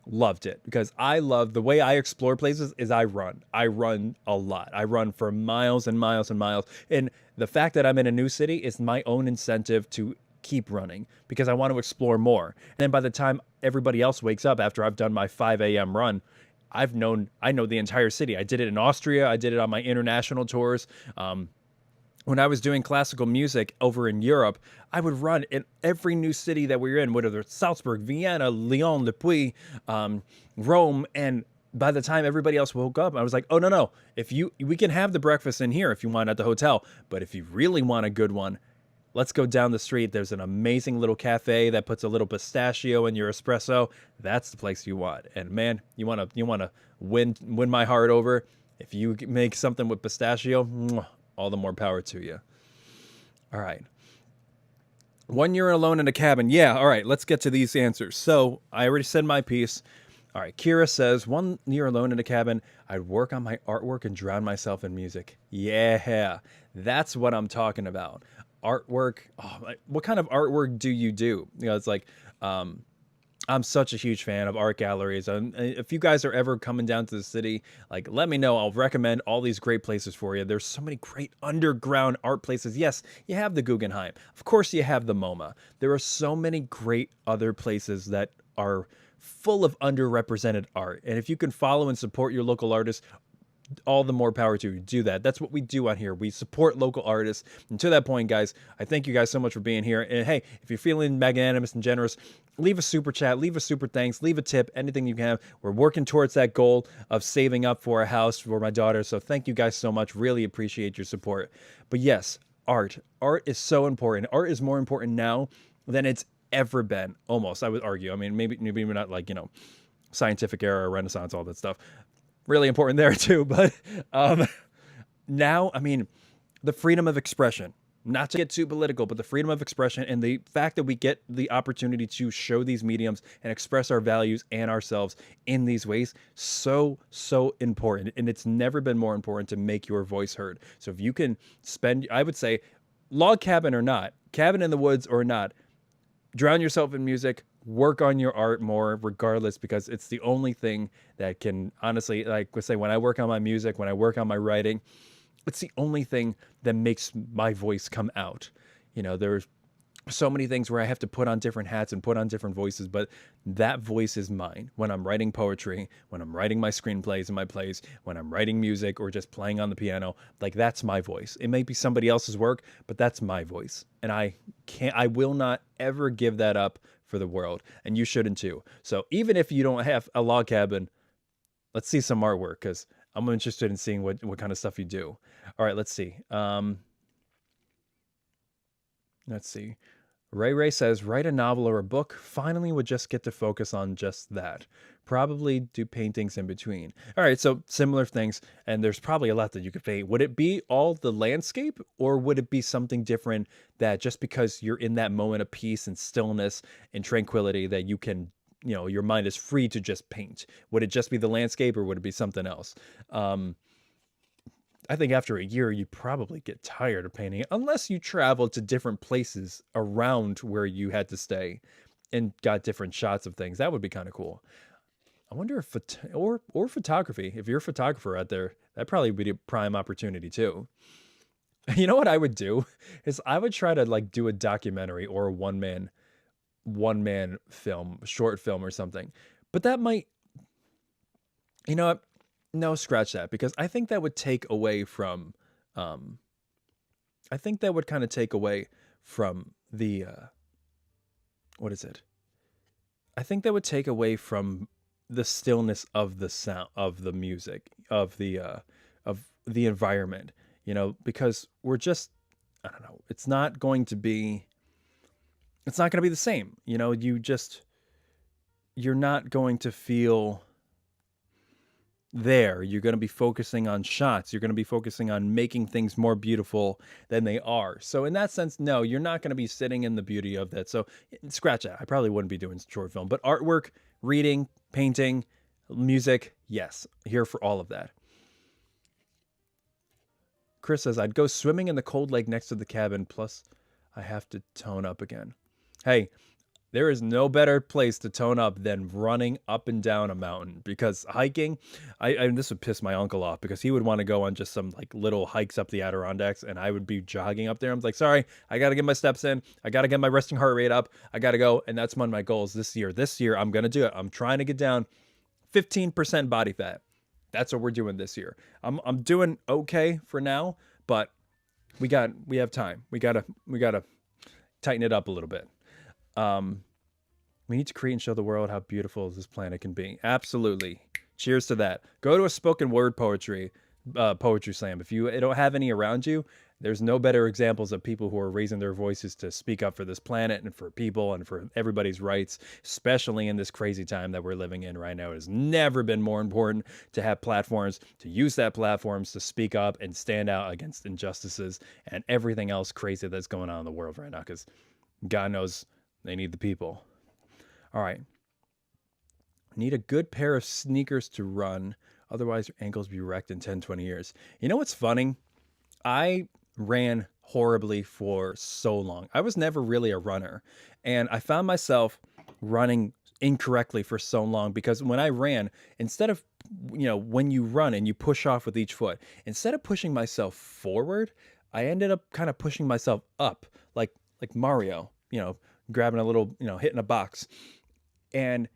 loved it because I love the way I explore places is I run a lot. I run for miles and miles and miles, and the fact that I'm in a new city is my own incentive to keep running because I want to explore more. And then by the time everybody else wakes up after I've done my 5 a.m. run, I know the entire city. I did it in Austria. I did it on my international tours. When I was doing classical music over in Europe, I would run in every new city that we were in, whether it's Salzburg, Vienna, Lyon, Le Puy, Rome, and by the time everybody else woke up, I was like, oh, no. We can have the breakfast in here if you want at the hotel, but if you really want a good one, let's go down the street. There's an amazing little cafe that puts a little pistachio in your espresso. That's the place you want. And man, you want to win my heart over. If you make something with pistachio, all the more power to you. All right. 1 year alone in a cabin. Yeah. All right. Let's get to these answers. So I already said my piece. All right. Kira says 1 year alone in a cabin. I'd work on my artwork and drown myself in music. Yeah. That's what I'm talking about. Artwork. Oh, what kind of artwork do you do? It's like, I'm such a huge fan of art galleries. If you guys are ever coming down to the city, like, let me know. I'll recommend all these great places for you. There's so many great underground art places. Yes, you have the Guggenheim. Of course, you have the MoMA. There are so many great other places that are full of underrepresented art. And if you can follow and support your local artists, all the more power to you. Do that. That's what we do on here. We support local artists. And to that point, guys, I thank you guys so much for being here. And hey, if you're feeling magnanimous and generous, leave a super chat, leave a super thanks, leave a tip, anything you can have. We're working towards that goal of saving up for a house for my daughter. So thank you guys so much. Really appreciate your support. But yes, art is so important. Art is more important now than it's ever been. Almost, I would argue. I mean, maybe not like, scientific era, Renaissance, all that stuff. Really important there too, but now, I mean, the freedom of expression, not to get too political, but the freedom of expression and the fact that we get the opportunity to show these mediums and express our values and ourselves in these ways, so important. And it's never been more important to make your voice heard. So if you can spend, I would say, log cabin or not, cabin in the woods or not, drown yourself in music, work on your art more regardless, because it's the only thing that can honestly, like I say, when I work on my music, when I work on my writing, it's the only thing that makes my voice come out. There's so many things where I have to put on different hats and put on different voices, but that voice is mine. When I'm writing poetry, when I'm writing my screenplays and my plays, when I'm writing music or just playing on the piano, like, that's my voice. It may be somebody else's work, but that's my voice. And I will not ever give that up for the world, and you shouldn't too. So even if you don't have a log cabin, let's see some artwork, because I'm interested in seeing what kind of stuff you do. All right, let's see. Let's see. Ray says, write a novel or a book. Finally would just get to focus on just that. Probably do paintings in between. All right, so similar things, and there's probably a lot that you could paint. Would it be all the landscape, or would it be something different that just because you're in that moment of peace and stillness and tranquility that you can, your mind is free to just paint? Would it just be the landscape, or would it be something else? I think after a year, you probably get tired of painting, unless you travel to different places around where you had to stay and got different shots of things. That would be kind of cool. I wonder if or photography. If you're a photographer out there, that'd probably be a prime opportunity too. You know what I would do is I would try to like do a documentary or a one man film, short film or something. But that might, you know what? No, scratch that, because I think that would take away from, I think that would kind of take away from the, what is it? I think that would take away from the stillness of the sound of the music, of the environment, because we're just, I don't know, it's not going to be the same. You're not going to feel there. You're going to be focusing on shots. You're going to be focusing on making things more beautiful than they are. So in that sense, no, you're not going to be sitting in the beauty of that. So scratch that. I probably wouldn't be doing short film, but artwork, reading, painting, music, yes, here for all of that. Chris says, I'd go swimming in the cold lake next to the cabin, plus I have to tone up again. Hey, there is no better place to tone up than running up and down a mountain, because hiking, this would piss my uncle off because he would want to go on just some like little hikes up the Adirondacks, and I would be jogging up there. I'm like, sorry, I got to get my steps in. I got to get my resting heart rate up. I got to go. And that's one of my goals this year. This year, I'm going to do it. I'm trying to get down 15% body fat. That's what we're doing this year. I'm doing okay for now, but we have time. We gotta tighten it up a little bit. We need to create and show the world how beautiful this planet can be. Absolutely. Cheers to that. Go to a spoken word poetry slam. If you don't have any around you, there's no better examples of people who are raising their voices to speak up for this planet and for people and for everybody's rights, especially in this crazy time that we're living in right now. It has never been more important to have platforms, to use that platforms to speak up and stand out against injustices and everything else crazy that's going on in the world right now, because God knows they need the people. All right. Need a good pair of sneakers to run. Otherwise, your ankles be wrecked in 10, 20 years. You know what's funny? I ran horribly for so long. I was never really a runner. And I found myself running incorrectly for so long because when I ran, instead of, when you run and you push off with each foot, instead of pushing myself forward, I ended up kind of pushing myself up like Mario, grabbing a little, hitting a box. And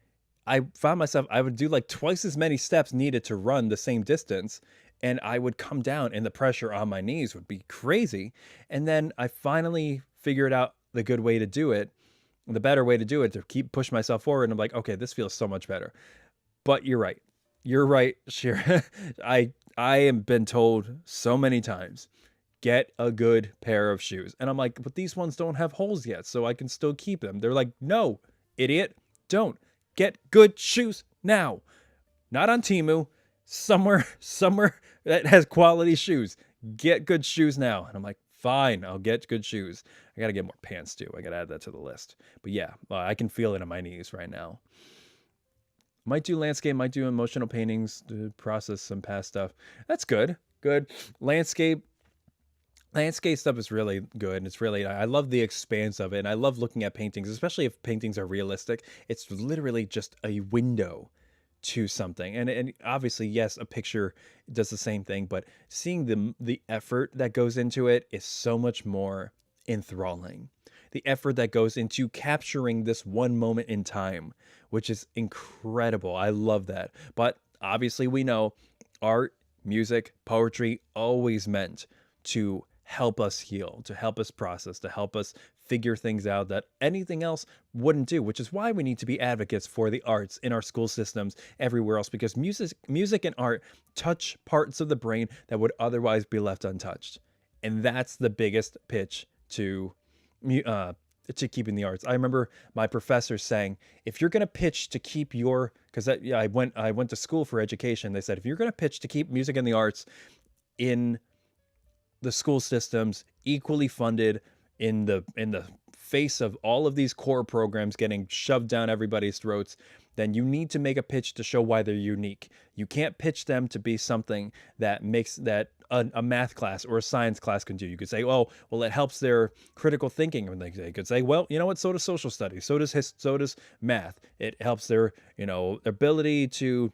I found myself, I would do like twice as many steps needed to run the same distance. And I would come down and the pressure on my knees would be crazy. And then I finally figured out the good way to do it, the better way to do it, to keep push myself forward. And I'm like, okay, this feels so much better. But you're right. You're right, Shira. I have been told so many times, get a good pair of shoes. And I'm like, but these ones don't have holes yet, so I can still keep them. They're like, no, idiot, don't. Get good shoes now. Not on Temu. Somewhere that has quality shoes. Get good shoes now. And I'm like, fine, I'll get good shoes. I got to get more pants too. I got to add that to the list. But yeah, I can feel it in my knees right now. Might do landscape, might do emotional paintings to process some past stuff. That's good. Good. Landscape stuff is really good. And it's really, I love the expanse of it. And I love looking at paintings, especially if paintings are realistic. It's literally just a window to something. And obviously, yes, a picture does the same thing, but seeing the effort that goes into it is so much more enthralling. The effort that goes into capturing this one moment in time, which is incredible. I love that. But obviously, we know art, music, poetry always meant to help us heal, to help us process, to help us figure things out that anything else wouldn't do, which is why we need to be advocates for the arts in our school systems everywhere else, because music and art touch parts of the brain that would otherwise be left untouched. And that's the biggest pitch to keeping the arts. I remember my professor saying, if you're going to pitch to keep because I went to school for education. They said, if you're going to pitch to keep music and the arts in the school systems equally funded, in the face of all of these core programs getting shoved down everybody's throats, then you need to make a pitch to show why they're unique. You can't pitch them to be something that makes that a math class or a science class can do. You could say, oh, well, it helps their critical thinking. And they could say, well, you know what? So does social studies. So does math. It helps their, ability to,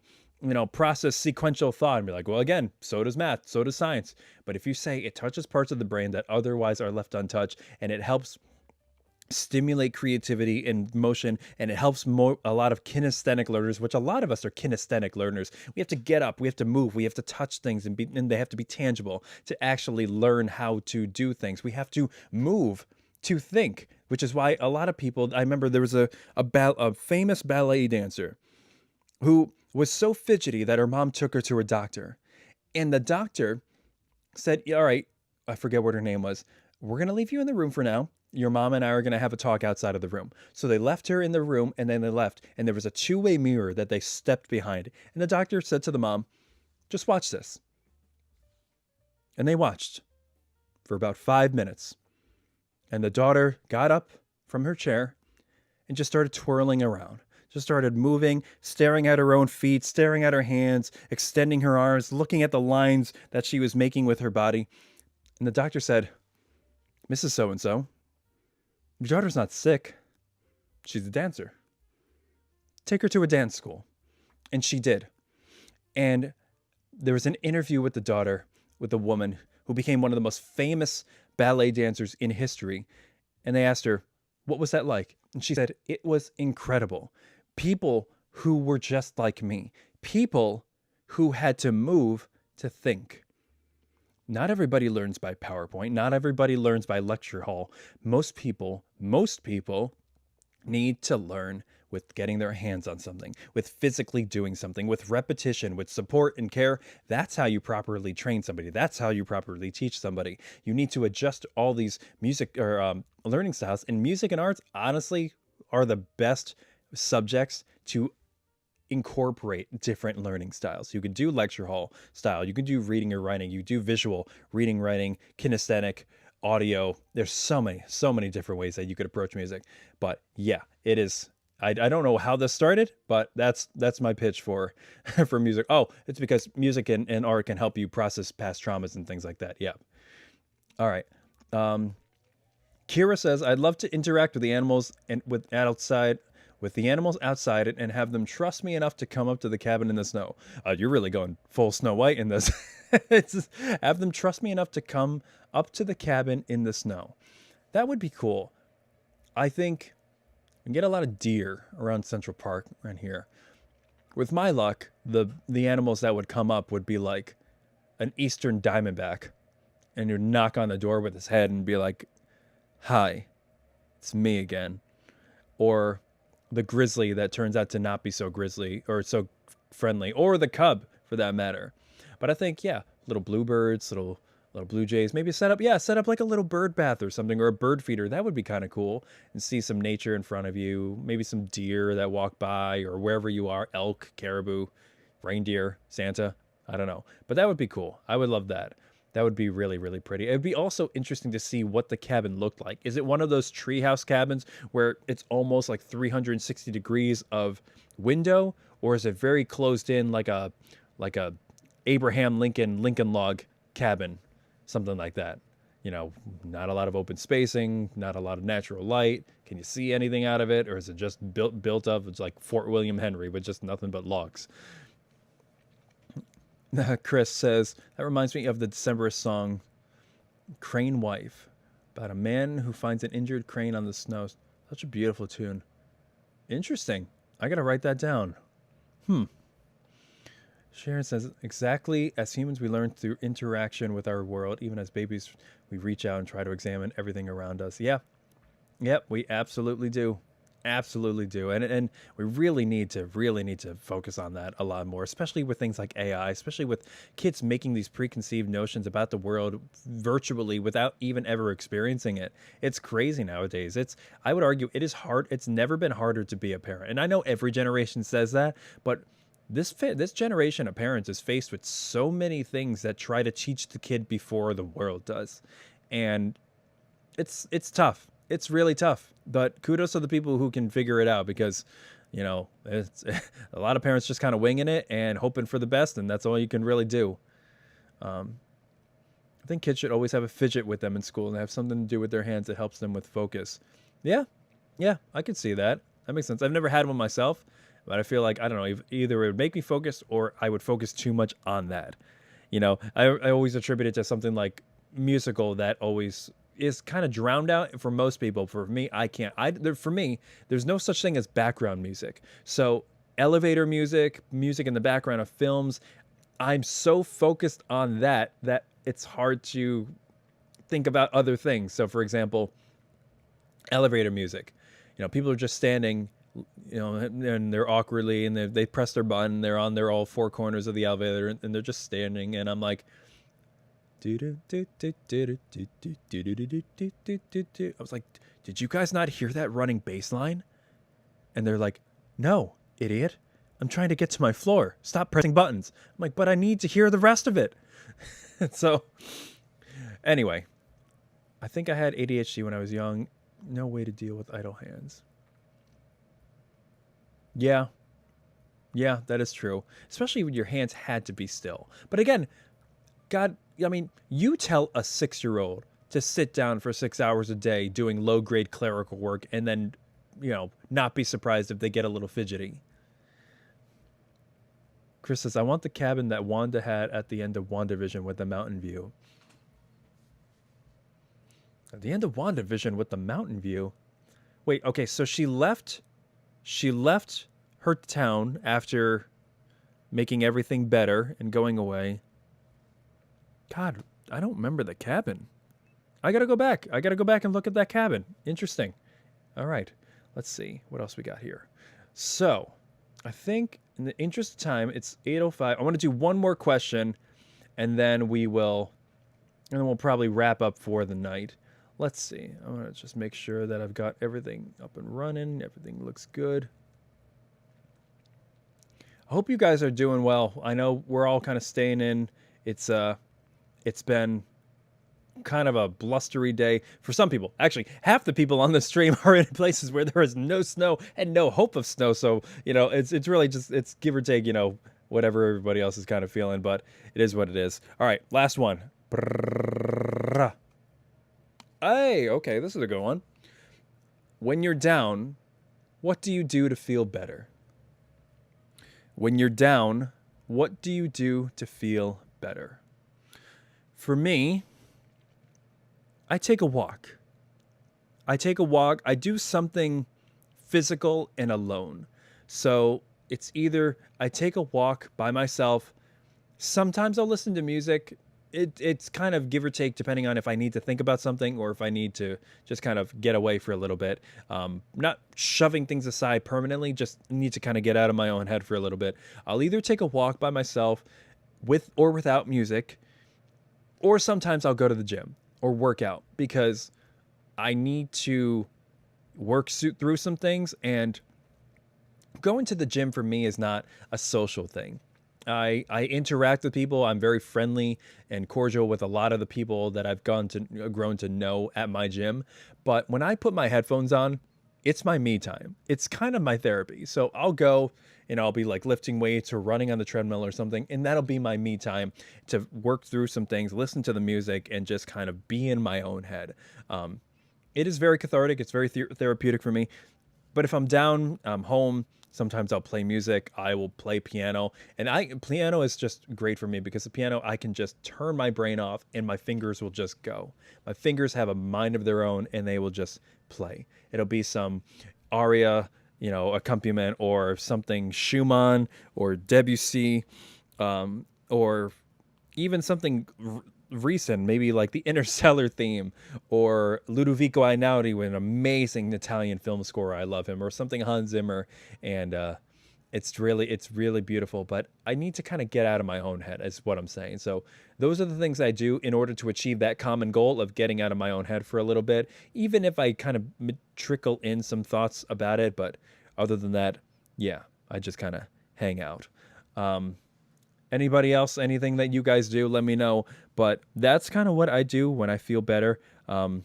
process sequential thought, and be like, well, again, so does math, so does science. But if you say it touches parts of the brain that otherwise are left untouched, and it helps stimulate creativity and motion, and it helps a lot of kinesthetic learners, which a lot of us are kinesthetic learners. We have to get up, we have to move, we have to touch things, and they have to be tangible to actually learn how to do things. We have to move to think, which is why a lot of people, I remember there was a famous ballet dancer who was so fidgety that her mom took her to her doctor. And the doctor said, all right, I forget what her name was. We're going to leave you in the room for now. Your mom and I are going to have a talk outside of the room. So they left her in the room, and then they left. And there was a two-way mirror that they stepped behind. And the doctor said to the mom, just watch this. And they watched for about 5 minutes. And the daughter got up from her chair and just started twirling around. just started moving, staring at her own feet, staring at her hands, extending her arms, looking at the lines that she was making with her body. And the doctor said, "Mrs. So-and-so, your daughter's not sick. She's a dancer. Take her to a dance school." And she did. And there was an interview with the daughter, with a woman who became one of the most famous ballet dancers in history. And they asked her, "What was that like?" And she said, "It was incredible. People who were just like me, people who had to move to think." Not everybody learns by PowerPoint. Not everybody learns by lecture hall. Most people need to learn with getting their hands on something, with physically doing something, with repetition, with support and care. That's how you properly train somebody. That's how you properly teach somebody. You need to adjust all these music or learning styles. And music and arts, honestly, are the best subjects to incorporate different learning styles. You could do lecture hall style. You could do reading or writing. You do visual, reading, writing, kinesthetic, audio. There's so many different ways that you could approach music. But yeah, it is. I don't know how this started, but that's my pitch for for music. Oh, it's because music and art can help you process past traumas and things like that. Yeah. All right. Kira says, "I'd love to interact with the animals and with the animals outside it and have them trust me enough to come up to the cabin in the snow." You're really going full Snow White in this. Have them trust me enough to come up to the cabin in the snow. That would be cool. I think we can get a lot of deer around Central Park around here. With my luck, the animals that would come up would be like an eastern diamondback, and you'd knock on the door with his head and be like, "Hi, it's me again." Or the grizzly that turns out to not be so grizzly or so friendly, or the cub for that matter. But I think, yeah, little bluebirds, little blue jays, maybe set up like a little bird bath or something, or a bird feeder. That would be kind of cool. And see some nature in front of you, maybe some deer that walk by, or wherever you are, elk, caribou, reindeer, Santa. I don't know. But that would be cool. I would love that. That would be really, really pretty. It'd be also interesting to see what the cabin looked like. Is it one of those treehouse cabins where it's almost like 360 degrees of window, or is it very closed in like a Abraham Lincoln log cabin, something like that? You know, not a lot of open spacing, not a lot of natural light. Can you see anything out of it, or is it just built up? It's like Fort William Henry with just nothing but logs. Chris says, that reminds me of the Decemberist song, Crane Wife, about a man who finds an injured crane on the snow. Such a beautiful tune. Interesting. I got to write that down. Sharon says, exactly as humans, we learn through interaction with our world. Even as babies, we reach out and try to examine everything around us. Yeah. Yep, we absolutely do. Absolutely do. And we really need to focus on that a lot more, especially with things like AI, especially with kids making these preconceived notions about the world virtually without even ever experiencing it. It's crazy nowadays. I would argue it is hard. It's never been harder to be a parent. And I know every generation says that, but this generation of parents is faced with so many things that try to teach the kid before the world does. And it's tough. It's really tough, but kudos to the people who can figure it out, because, you know, it's a lot of parents just kind of winging it and hoping for the best, and that's all you can really do. I think kids should always have a fidget with them in school and have something to do with their hands that helps them with focus. Yeah, I could see that. That makes sense. I've never had one myself, but I feel like, I don't know, either it would make me focus or I would focus too much on that. You know, I always attribute it to something like musical that always is kind of drowned out for most people. For me, I can't. For me, there's no such thing as background music. So elevator music in the background of films, I'm so focused on that it's hard to think about other things. So for example, elevator music, you know, people are just standing, you know, and they're awkwardly, and they press their button, they're on their all four corners of the elevator, and they're just standing, and I'm like, I was like, did you guys not hear that running bass line? And they're like, no, idiot. I'm trying to get to my floor. Stop pressing buttons. I'm like, but I need to hear the rest of it. So anyway, I think I had ADHD when I was young. No way to deal with idle hands. Yeah. Yeah, that is true. Especially when your hands had to be still. But again, God, I mean, you tell a 6-year-old to sit down for 6 hours a day doing low grade clerical work and then, not be surprised if they get a little fidgety. Chris says, I want the cabin that Wanda had at the end of WandaVision with the mountain view. At the end of WandaVision with the mountain view? Wait, okay, so she left her town after making everything better and going away. God, I don't remember the cabin. I gotta go back. I gotta go back and look at that cabin. Interesting. All right. Let's see what else we got here. So, I think in the interest of time, it's 8:05. I want to do one more question, and then we'll probably wrap up for the night. Let's see. I want to just make sure that I've got everything up and running. Everything looks good. I hope you guys are doing well. I know we're all kind of staying in. It's been kind of a blustery day for some people. Actually, half the people on the stream are in places where there is no snow and no hope of snow. So, it's really just, it's give or take, whatever everybody else is kind of feeling, but it is what it is. All right, last one. Hey, okay, this is a good one. When you're down, what do you do to feel better? When you're down, what do you do to feel better? For me, I take a walk. I take a walk. I do something physical and alone. So it's either I take a walk by myself. Sometimes I'll listen to music. It's kind of give or take depending on if I need to think about something or if I need to just kind of get away for a little bit. Not shoving things aside permanently, just need to kind of get out of my own head for a little bit. I'll either take a walk by myself with or without music, or sometimes I'll go to the gym or work out because I need to work through some things. And going to the gym for me is not a social thing. I interact with people. I'm very friendly and cordial with a lot of the people that I've grown to know at my gym. But when I put my headphones on, it's my me time. It's kind of my therapy. So I'll go and I'll be like lifting weights or running on the treadmill or something, and that'll be my me time to work through some things, listen to the music, and just kind of be in my own head. It is very cathartic. It's very therapeutic for me. But if I'm down, I'm home. Sometimes I'll play music. I will play piano, and piano is just great for me because the piano I can just turn my brain off and my fingers will just go. My fingers have a mind of their own, and they will just play. It'll be some aria, accompaniment, or something Schumann or Debussy, or even something recent, maybe like the Interstellar theme, or Ludovico Einaudi with an amazing Italian film score. I love him, or something Hans Zimmer, and it's really beautiful. But I need to kind of get out of my own head, is what I'm saying. So those are the things I do in order to achieve that common goal of getting out of my own head for a little bit, even if I kind of trickle in some thoughts about it. But other than that, yeah, I just kind of hang out. Anybody else, anything that you guys do, let me know. But that's kind of what I do when I feel better. One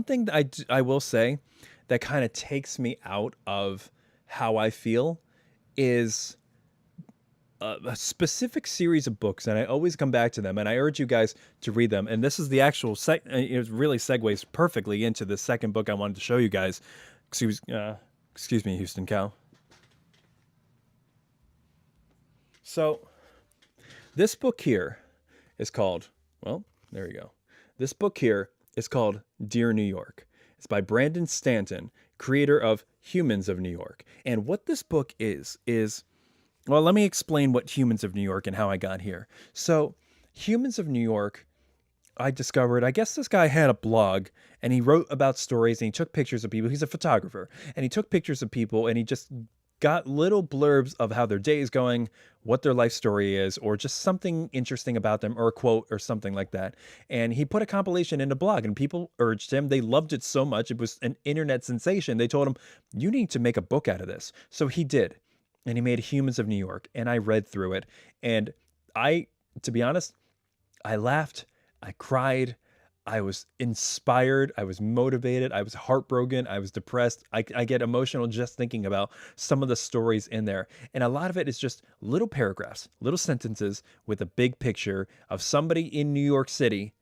thing that I will say that kind of takes me out of how I feel is a specific series of books, and I always come back to them, and I urge you guys to read them. And this is the actual it really segues perfectly into the second book I wanted to show you guys. Excuse me, Houston Cow. So this book here is called, well, there you go. This book here is called Dear New York. It's by Brandon Stanton, creator of Humans of New York. And what this book is, well, let me explain what Humans of New York and how I got here. So Humans of New York, I discovered, I guess this guy had a blog and he wrote about stories and he took pictures of people. He's a photographer and he took pictures of people and he just got little blurbs of how their day is going, what their life story is, or just something interesting about them, or a quote or something like that. And he put a compilation in a blog and people urged him. They loved it so much. It was an internet sensation. They told him, you need to make a book out of this. So he did. And he made Humans of New York. And I read through it. And to be honest, I laughed. I cried. I was inspired, I was motivated, I was heartbroken, I was depressed. I get emotional just thinking about some of the stories in there. And a lot of it is just little paragraphs, little sentences with a big picture of somebody in New York City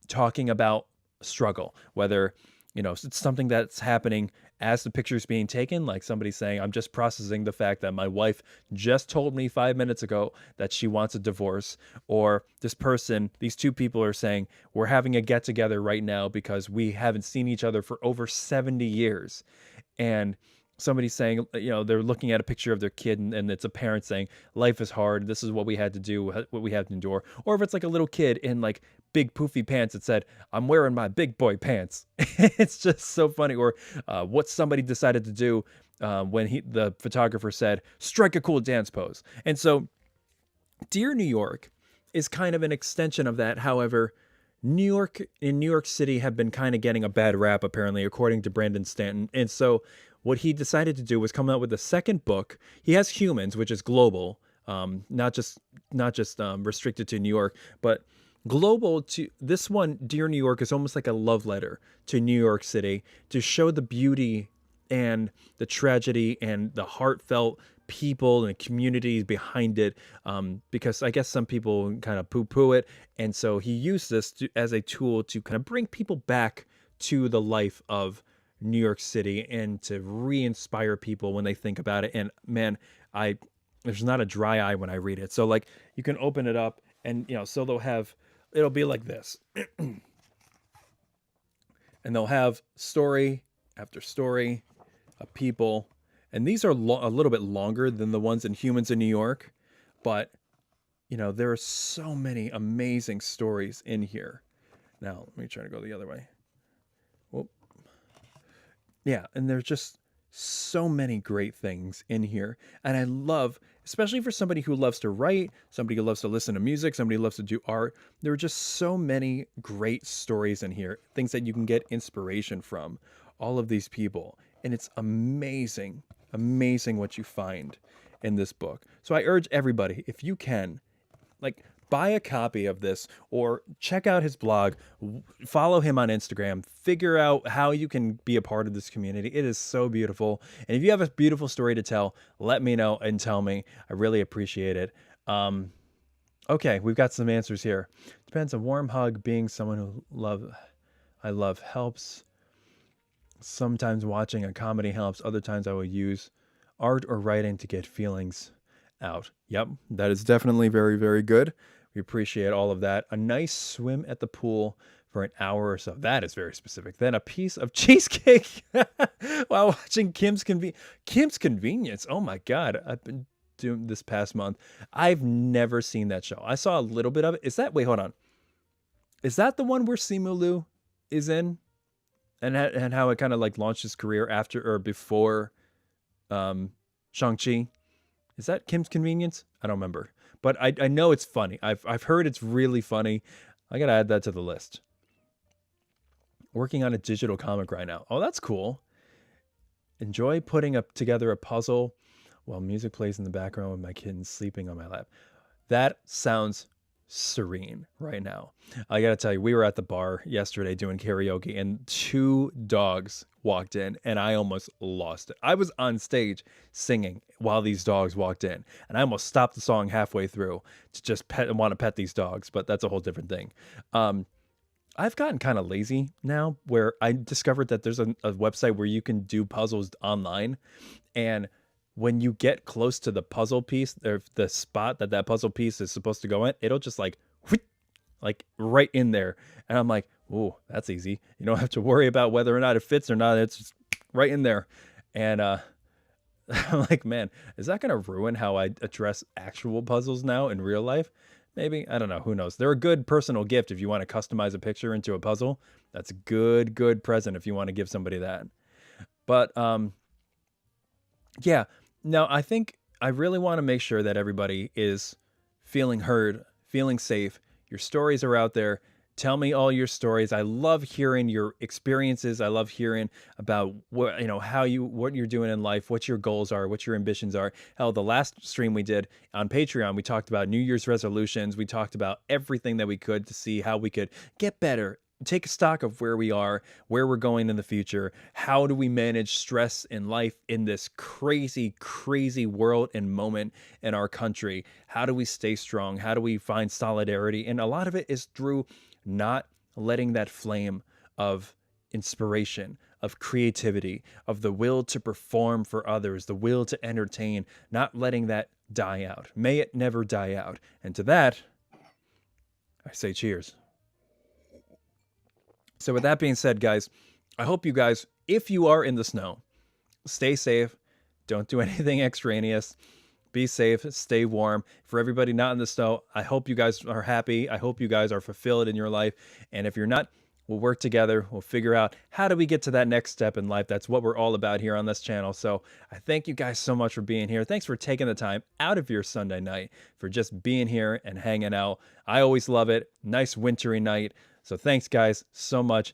talking about struggle, whether, it's something that's happening as the picture is being taken, like somebody saying, I'm just processing the fact that my wife just told me 5 minutes ago that she wants a divorce. Or these two people are saying, we're having a get together right now because we haven't seen each other for over 70 years. And somebody's saying, they're looking at a picture of their kid, and it's a parent saying, life is hard. This is what we had to do, what we had to endure. Or if it's like a little kid in like big poofy pants that said, I'm wearing my big boy pants. It's just so funny. Or what somebody decided to do when the photographer said, strike a cool dance pose. And so Dear New York is kind of an extension of that. However, New York City have been kind of getting a bad rap, apparently, according to Brandon Stanton. And so what he decided to do was come out with a second book. He has Humans, which is global, not just restricted to New York, but global. To this one, Dear New York, is almost like a love letter to New York City to show the beauty and the tragedy and the heartfelt people and communities behind it, because I guess some people kind of poo-poo it. And so he used this as a tool to kind of bring people back to the life of New York City and to re-inspire people when they think about it. And man, there's not a dry eye when I read it. So like you can open it up and, so it'll be like this. And they'll have story after story of people. And these are a little bit longer than the ones in Humans in New York. But, there are so many amazing stories in here. Now, let me try to go the other way. Whoop. Yeah, and there's just so many great things in here. And I love, especially for somebody who loves to write, somebody who loves to listen to music, somebody who loves to do art, there are just so many great stories in here, things that you can get inspiration from, all of these people. And it's amazing what you find in this book. So I urge everybody, if you can, like, buy a copy of this or check out his blog, follow him on Instagram, figure out how you can be a part of this community. It is so beautiful. And if you have a beautiful story to tell, let me know and tell me. I really appreciate it. Okay, we've got some answers here. Depends. A warm hug, being someone I love helps. Sometimes watching a comedy helps. Other times I will use art or writing to get feelings out. Yep, that is definitely very, very good. We appreciate all of that. A nice swim at the pool for an hour or so. That is very specific. Then a piece of cheesecake while watching Kim's Convenience. Oh my God. I've been doing this past month. I've never seen that show. I saw a little bit of it. Wait, hold on. Is that the one where Simu Liu is in? And how it kind of like launched his career after or before Shang-Chi? Is that Kim's Convenience? I don't remember. But I know it's funny. I've heard it's really funny. I got to add that to the list. Working on a digital comic right now. Oh, that's cool. Enjoy putting together a puzzle while music plays in the background with my kittens sleeping on my lap. That sounds serene right now. I gotta tell you, we were at the bar yesterday doing karaoke and 2 dogs walked in and I almost lost it. I was on stage singing while these dogs walked in and I almost stopped the song halfway through to just want to pet these dogs, but that's a whole different thing. I've gotten kind of lazy now, where I discovered that there's a website where you can do puzzles online, and when you get close to the puzzle piece, or the spot that puzzle piece is supposed to go in, it'll just like right in there. And I'm like, oh, that's easy. You don't have to worry about whether or not it fits or not. It's just right in there. And I'm like, man, is that going to ruin how I address actual puzzles now in real life? Maybe. I don't know. Who knows? They're a good personal gift if you want to customize a picture into a puzzle. That's a good present if you want to give somebody that. But yeah. No, I think I really want to make sure that everybody is feeling heard, feeling safe. Your stories are out there. Tell me all your stories. I love hearing your experiences. I love hearing about what you're doing in life, what your goals are, what your ambitions are. Hell, the last stream we did on Patreon, we talked about New Year's resolutions. We talked about everything that we could to see how we could get better take stock of where we are, where we're going in the future. How do we manage stress in life in this crazy, crazy world and moment in our country? How do we stay strong? How do we find solidarity? And a lot of it is through not letting that flame of inspiration, of creativity, of the will to perform for others, the will to entertain, not letting that die out. May it never die out. And to that, I say cheers. So, with that being said, guys, I hope you guys, if you are in the snow, stay safe. Don't do anything extraneous. Be safe. Stay warm. For everybody not in the snow, I hope you guys are happy. I hope you guys are fulfilled in your life. And if you're not, we'll work together. We'll figure out how do we get to that next step in life. That's what we're all about here on this channel. So I thank you guys so much for being here. Thanks for taking the time out of your Sunday night for just being here and hanging out. I always love it. Nice wintry night. So thanks, guys, so much.